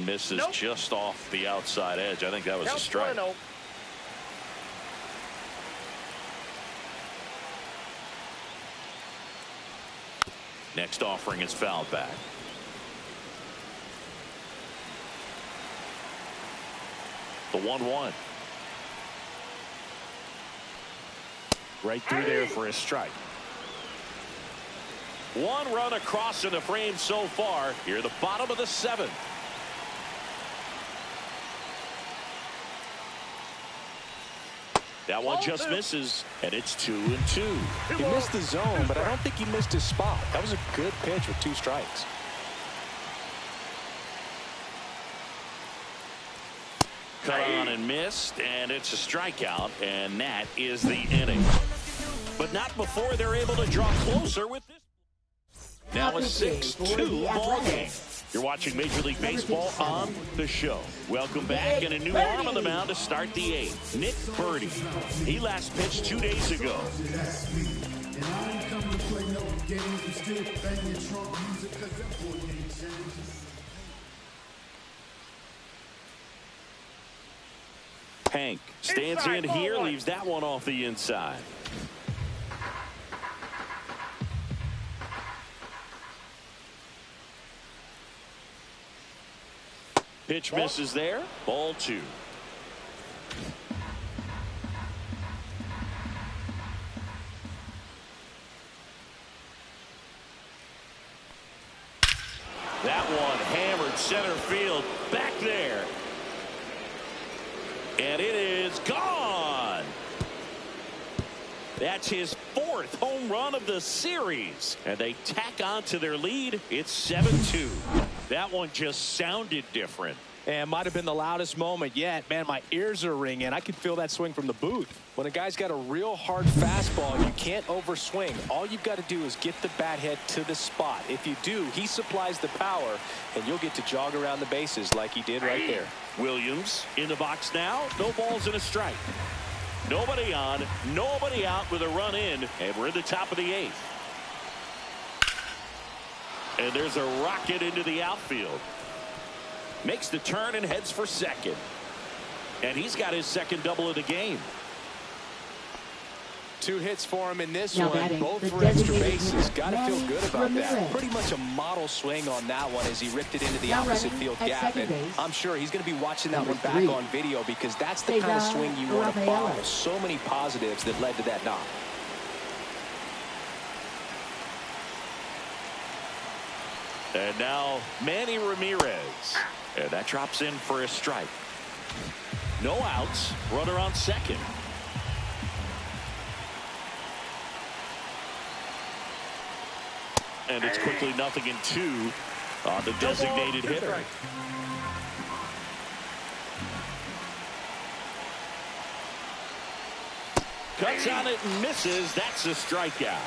Misses just off the outside edge. I think that was a strike. Next offering is fouled back. The 1-1. Right through there for a strike. One run across in the frame so far. Here, the bottom of the 7th. That one just misses, and it's 2-2. He missed the zone, but I don't think he missed his spot. That was a good pitch with 2 strikes. Cut on and missed, and it's a strikeout, and that is the inning. But not before they're able to draw closer with this. Now a 6-2 ball game. You're watching Major League Baseball on the show. Welcome back, and a new arm on the mound to start the 8th. Nick Birdie. He last pitched 2 days ago. Hank stands in here, leaves that one off the inside. Pitch misses there. Ball 2. That one hammered center field back there. And it is gone. That's his 4th home run of the series. And they tack on to their lead. It's 7-2. That one just sounded different. And might have been the loudest moment yet. Man, my ears are ringing. I could feel that swing from the booth. When a guy's got a real hard fastball, you can't overswing. All you've got to do is get the bat head to the spot. If you do, he supplies the power, and you'll get to jog around the bases like he did right there. Williams in the box now. No balls and a strike. Nobody on, nobody out with a run in, and we're in the top of the 8th. And there's a rocket into the outfield. Makes the turn and heads for second. And he's got his 2nd double of the game. 2 hits for him in this one, both for extra bases. Got to feel good about that. Pretty much a model swing on that one as he ripped it into the opposite field gap. And I'm sure he's going to be watching that one back on video because that's the kind of swing you want to follow. So many positives that led to that knock. And now Manny Ramirez. And that drops in for a strike. No outs. Runner on second. And it's quickly 0-2 on the designated hitter. Cuts on it and misses. That's a strikeout.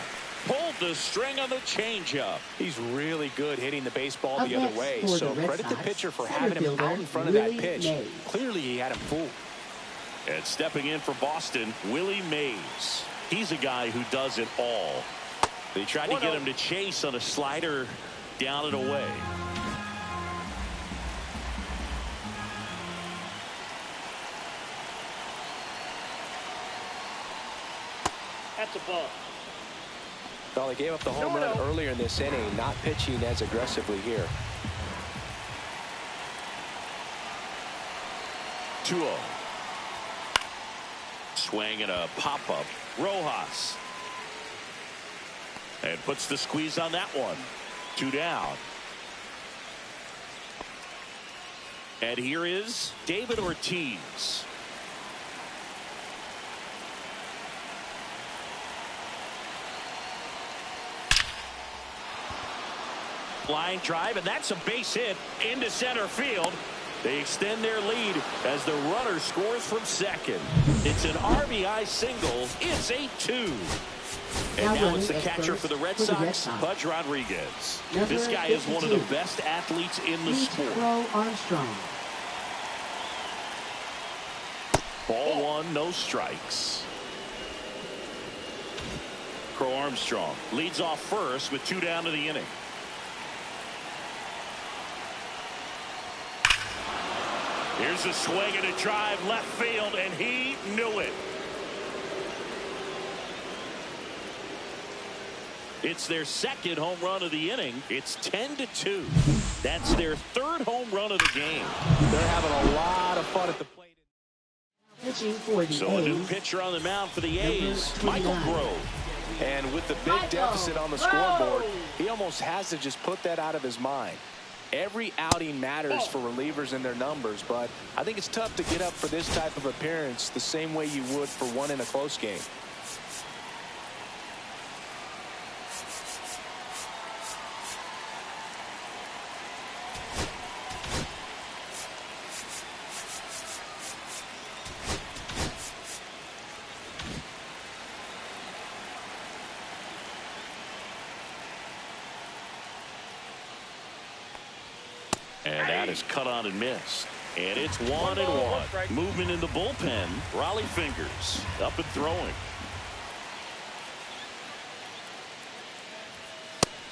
Pulled the string on the changeup. He's really good hitting the baseball the other way. So credit the pitcher for having him out in front of that pitch. Clearly he had him fooled. And stepping in for Boston, Willie Mays. He's a guy who does it all. They tried to get him to chase on a slider down and away. That's a ball. Well, they gave up the home run earlier in this inning, not pitching as aggressively here. 2-0. Swing and a pop-up. Rojas. And puts the squeeze on that one. 2 down. And here is David Ortiz. Line drive, and that's a base hit into center field. They extend their lead as the runner scores from second. It's an RBI single. It's 8-2. And now it's the catcher for the Red Sox, Pudge Rodriguez. This guy is one of the best athletes in the sport. Ball 1, no strikes. Crow Armstrong leads off first with 2 down to the inning. Here's a swing and a drive left field, and he knew it. It's their second home run of the inning. It's 10-2. That's their third home run of the game. They're having a lot of fun at the plate. Pitching for the So A's. a new pitcher on the mound for the A's, Michael Grove. And with the big deficit on the scoreboard, he almost has to just put that out of his mind. Every outing matters for relievers and their numbers, but I think it's tough to get up for this type of appearance the same way you would for one in a close game. And that is cut on and missed. And it's 1-1. Movement in the bullpen. Raleigh Fingers up and throwing.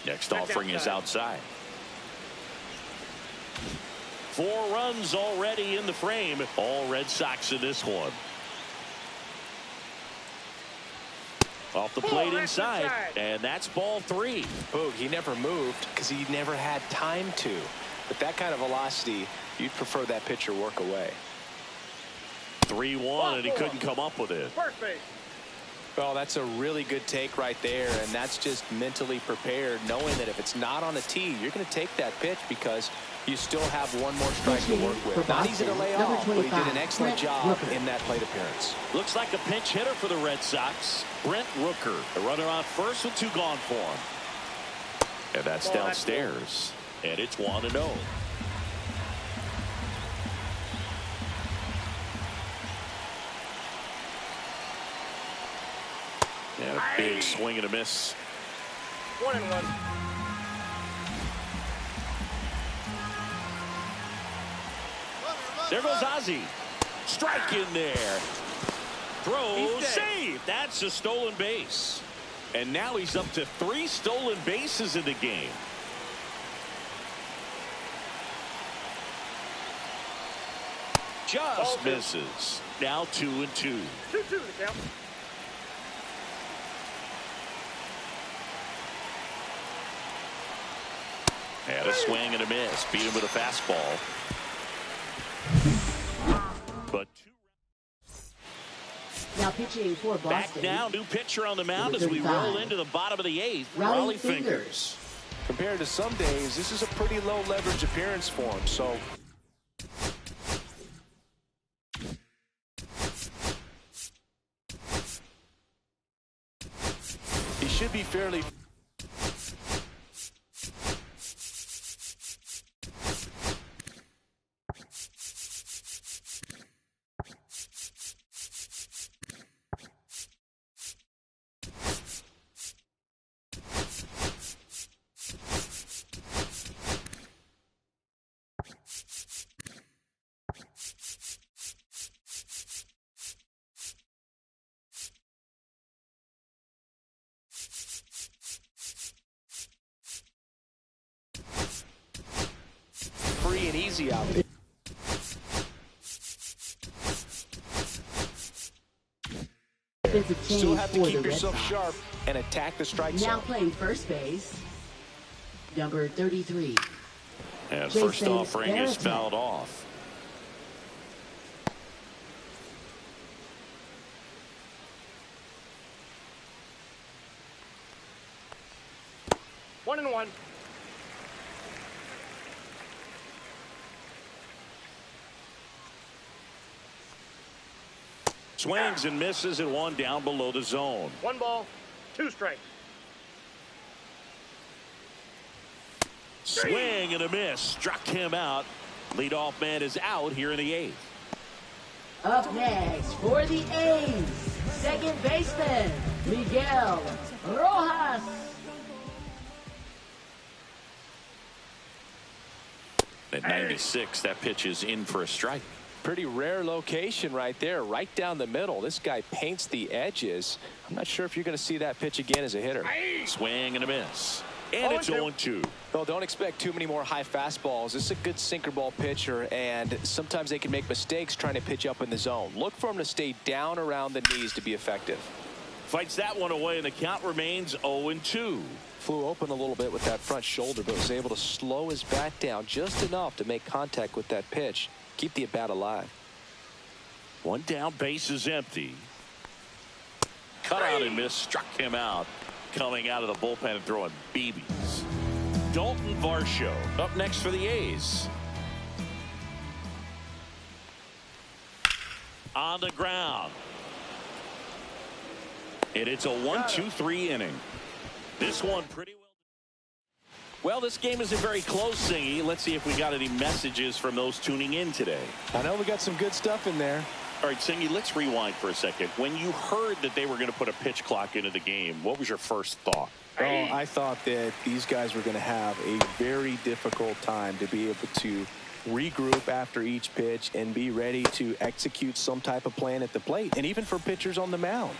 Next offering is outside. 4 runs already in the frame. All Red Sox in this one. Off the plate inside. And that's ball 3. Boog, he never moved because he never had time to. With that kind of velocity, you'd prefer that pitcher work away. 3-1, and he couldn't come up with it. First base. Well, that's a really good take right there, and that's just mentally prepared, knowing that if it's not on the tee, you're going to take that pitch because you still have one more strike to work with. Not easy to lay off, but he did an excellent job in that plate appearance. Looks like a pinch hitter for the Red Sox. Brent Rooker, the runner on first with 2 gone for him. And that's downstairs. And it's 1-0. And a big swing and a miss. 1-1. There goes Ozzie. Strike in there. Throw, save. That's a stolen base. And now he's up to 3 stolen bases in the game. Just misses. Now 2-2. 2-2 to count. And a swing and a miss. Beat him with a fastball. But Now pitching for Boston. back now, new pitcher on the mound as we roll into the bottom of the 8th. Raleigh Fingers. Compared to some days, this is a pretty low leverage appearance for him, so he should be fairly. Free and easy out there. Still have to keep yourself sharp and attack the strike zone. Now playing first base, number 33. And first offering is fouled off. One and one. Swings and misses and 1 down below the zone. 1 ball, 2 strikes. Swing and a miss. Struck him out. Leadoff man is out here in the 8th. Up next for the A's, second baseman, Miguel Rojas. At 96, that pitch is in for a strike. Pretty rare location right there, right down the middle. This guy paints the edges. I'm not sure if you're going to see that pitch again as a hitter. Swing and a miss. And it's 0-2. Well, don't expect too many more high fastballs. This is a good sinker ball pitcher, and sometimes they can make mistakes trying to pitch up in the zone. Look for him to stay down around the knees to be effective. Fights that one away, and the count remains 0-2. Flew open a little bit with that front shoulder, but was able to slow his bat down just enough to make contact with that pitch. Keep the at-bat alive. One down, base is empty. Cut out and miss, struck him out. Coming out of the bullpen and throwing BBs. Dalton Varsho up next for the A's. On the ground. And it's a 1-2-3 inning. This one pretty well. Well, this game isn't very close, Singy. Let's see if we got any messages from those tuning in today. I know we got some good stuff in there. All right, Singy, let's rewind for a second. When you heard that they were going to put a pitch clock into the game, what was your first thought? Oh, I thought that these guys were going to have a very difficult time to be able to regroup after each pitch and be ready to execute some type of plan at the plate, and even for pitchers on the mound.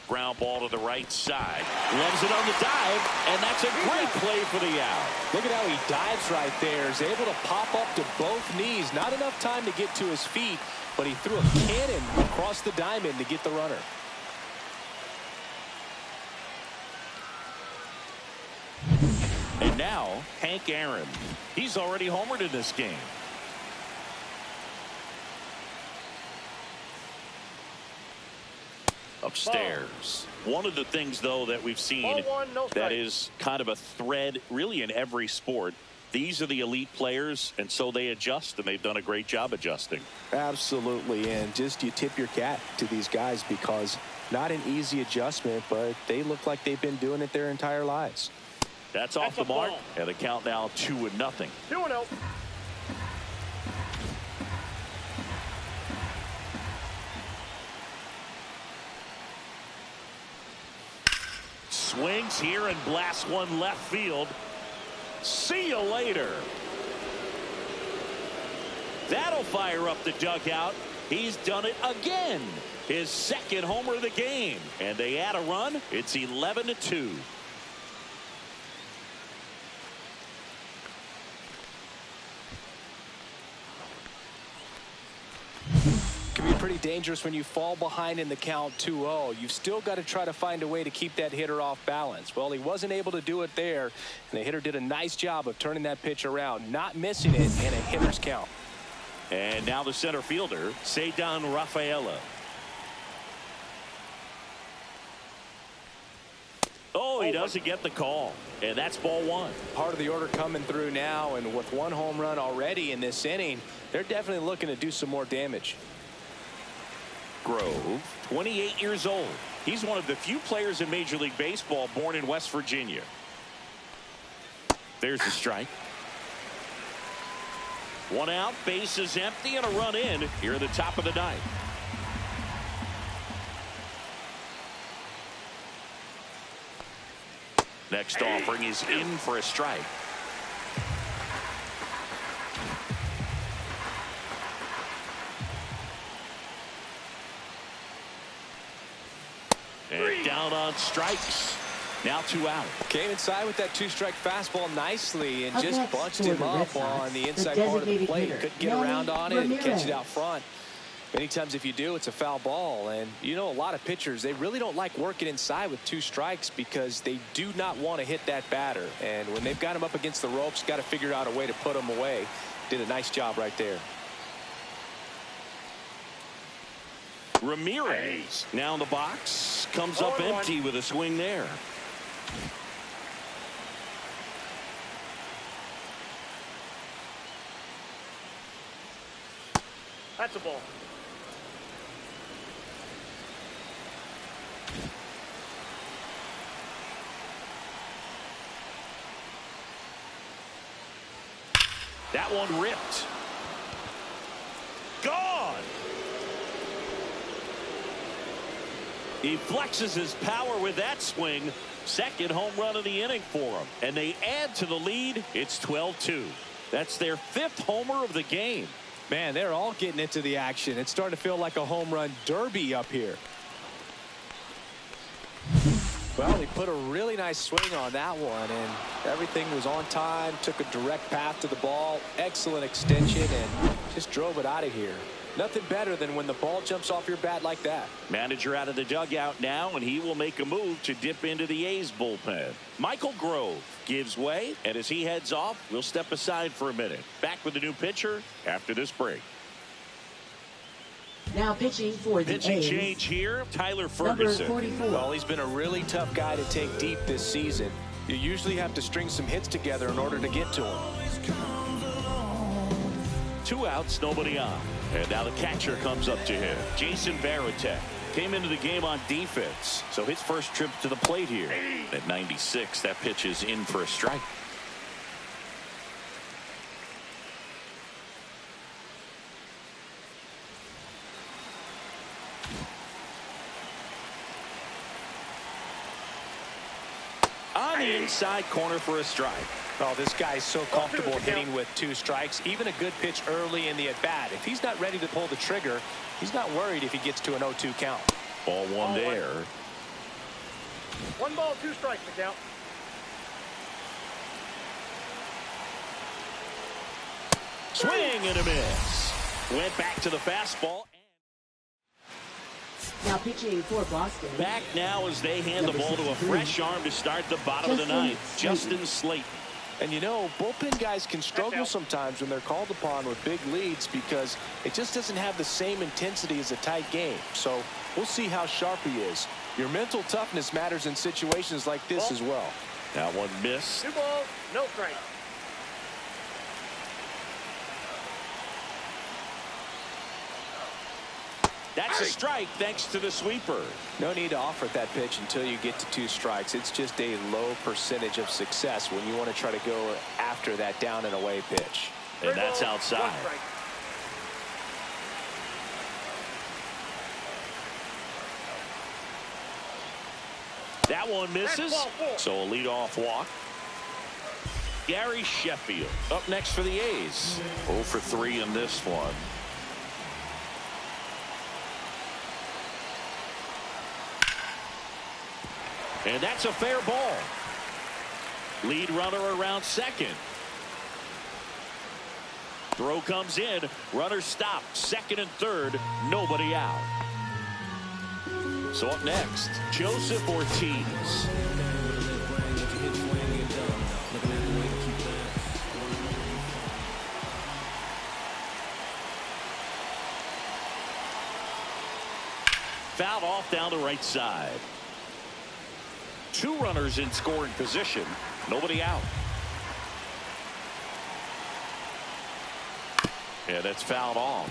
Ground ball to the right side. Loves it on the dive, and that's a great play for the out. Look at how he dives right there. Is able to pop up to both knees. Not enough time to get to his feet, but he threw a cannon across the diamond to get the runner. And now, Hank Aaron. He's already homered in this game. Upstairs. One of the things, though, that we've seen that is kind of a thread really in every sport. These are the elite players, and so they adjust, and they've done a great job adjusting. Absolutely, and just you tip your cap to these guys because not an easy adjustment, but they look like they've been doing it their entire lives. That's off the mark, and the count now 2-0. 2-0. Swings here and blasts one left field. See you later. That'll fire up the dugout. He's done it again. His second homer of the game. And they add a run. It's 11-2. Can be pretty dangerous when you fall behind in the count 2-0. You've still got to try to find a way to keep that hitter off balance. Well, he wasn't able to do it there, and the hitter did a nice job of turning that pitch around, not missing it, and a hitter's count. And now the center fielder, Ceddanne Rafaela. Oh, he doesn't get the call. And that's ball one. Part of the order coming through now, and with one home run already in this inning, they're definitely looking to do some more damage. Grove, 28 years old. He's one of the few players in Major League Baseball born in West Virginia. There's the strike. One out, base is empty, and a run in here at the top of the ninth. Next offering is in for a strike. And down on strikes. Now 2 out. Came inside with that 2-strike fastball nicely and Up just next bunched for him the Red up Sox, on the the inside part of the designated plate. hitter, Couldn't get around on it and catch it Ramirez. out front. Many times if you do, it's a foul ball. And you know, a lot of pitchers, they really don't like working inside with 2 strikes because they do not want to hit that batter. And when they've got him up against the ropes, got to figure out a way to put him away. Did a nice job right there. Ramirez now in the box. Comes up empty with a swing there. That's a ball. That one ripped. Gone. He flexes his power with that swing. Second home run of the inning for him. And they add to the lead. It's 12-2. That's their 5th homer of the game. Man, they're all getting into the action. It's starting to feel like a home run derby up here. Well, he put a really nice swing on that one, and everything was on time, took a direct path to the ball, excellent extension, and just drove it out of here. Nothing better than when the ball jumps off your bat like that. Manager out of the dugout now, and he will make a move to dip into the A's bullpen. Michael Grove gives way, and as he heads off, we'll step aside for a minute. Back with the new pitcher after this break. Now pitching for the Pitching A's, change here, Tyler number Ferguson. 44. Well, he's been a really tough guy to take deep this season. You usually have to string some hits together in order to get to him. 2 outs, nobody on. And now the catcher comes up to him. Jason Varitek came into the game on defense. So his first trip to the plate here. At 96, that pitch is in for a strike. On the inside corner for a strike. Oh, this guy's so comfortable hitting with 2 strikes. Even a good pitch early in the at-bat. If he's not ready to pull the trigger, he's not worried if he gets to an 0-2 count. Ball 1 there. 1 ball, 2 strikes, McDowell. Swing and a miss. Went back to the fastball. Now pitching for Boston. Back now as they hand the ball to a fresh arm to start the bottom of the ninth. Justin Slayton. And you know, bullpen guys can struggle sometimes when they're called upon with big leads because it just doesn't have the same intensity as a tight game. So we'll see how sharp he is. Your mental toughness matters in situations like this as well. That one missed. 2 balls, no strikes. That's a strike thanks to the sweeper. No need to offer that pitch until you get to 2 strikes. It's just a low percentage of success when you want to try to go after that down and away pitch. And that's outside. That one misses. So a leadoff walk. Gary Sheffield up next for the A's. 0 for 3 in this one. And that's a fair ball. Lead runner around second. Throw comes in. Runner stopped. Second and third. Nobody out. So up next, Joseph Ortiz. Fouled off down the right side. 2 runners in scoring position. Nobody out. Yeah, that's fouled off.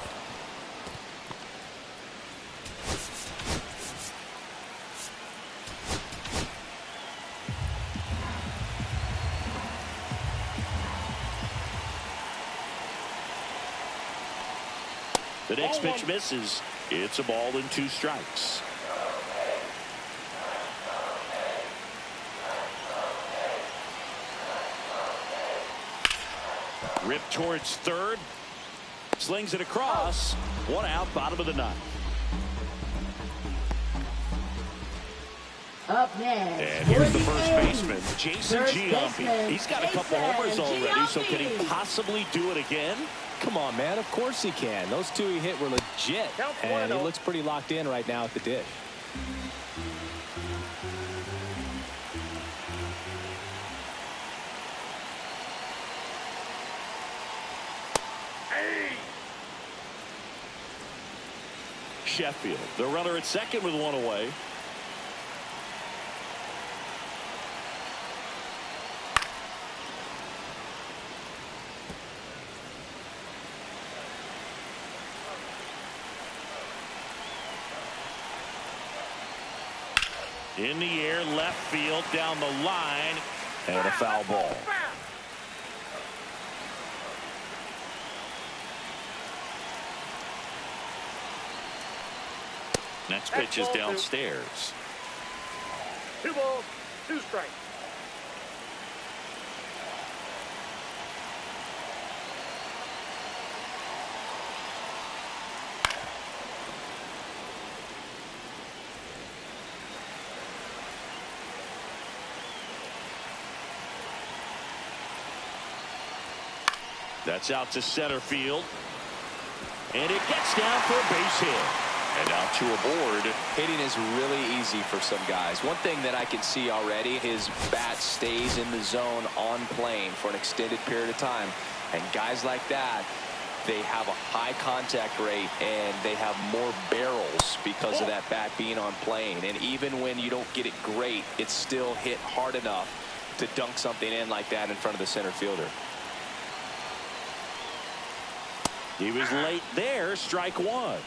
The next pitch misses. It's a ball and 2 strikes. Ripped towards third. Slings it across. 1 out, bottom of the 9th. Up next. And here's the for first A's, baseman, Jason first Giambi. baseman, He's got a couple homers already, Giambi. so can he possibly do it again? Come on, man. Of course he can. Those 2 he hit were legit. And he looks pretty locked in right now at the dish. Sheffield, the runner at second with 1 away. In the air, left field, down the line, and a foul ball. Next pitch is downstairs. 2 balls, 2 strikes. That's out to center field. And it gets down for a base hit. And out to a board. Hitting is really easy for some guys. One thing that I can see already, his bat stays in the zone on plane for an extended period of time. And guys like that, they have a high contact rate and they have more barrels because of that bat being on plane. And even when you don't get it great, it's still hit hard enough to dunk something in like that in front of the center fielder. He was late there. Strike one.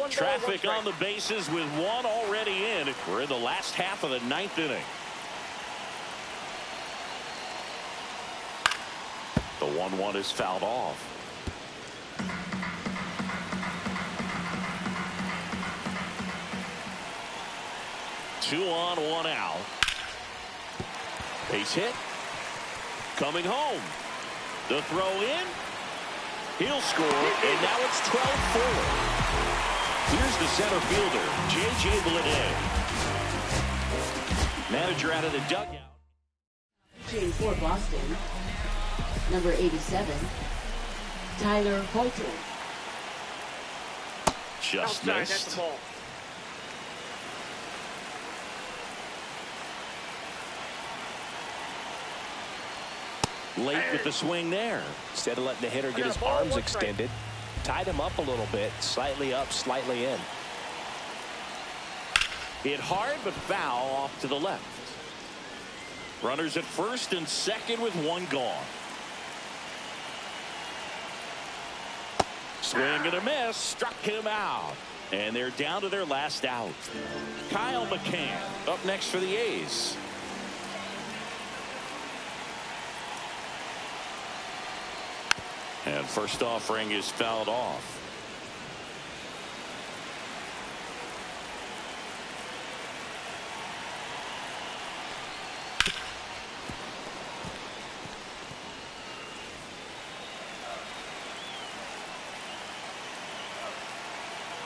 Traffic on the bases with one already in. We're in the last half of the ninth inning. The 1-1 is fouled off. Two on, one out. Base hit. Coming home. The throw in. He'll score, and now it's 12-4. Here's the center fielder, J.J. Bleday. Manager out of the dugout. Pitching for Boston, number 87, Tyler Holton. Just Outside, missed. that's the ball. Late with the swing there. Instead of letting the hitter get his arms extended, tied him up a little bit, slightly up, slightly in. Hit hard but foul off to the left. Runners at first and second with one gone. Swing and a miss, struck him out. And they're down to their last out. Kyle McCann up next for the A's. And first offering is fouled off.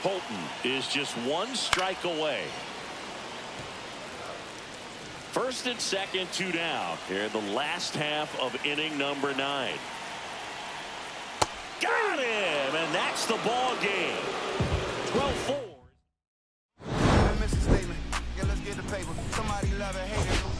Holton is just one strike away. First and second, two down. Here in the last half of inning number 9. Got him, and that's the ball game. 12-4. Mr. Statement. Yeah, let's get the paper. Somebody love it, hate it.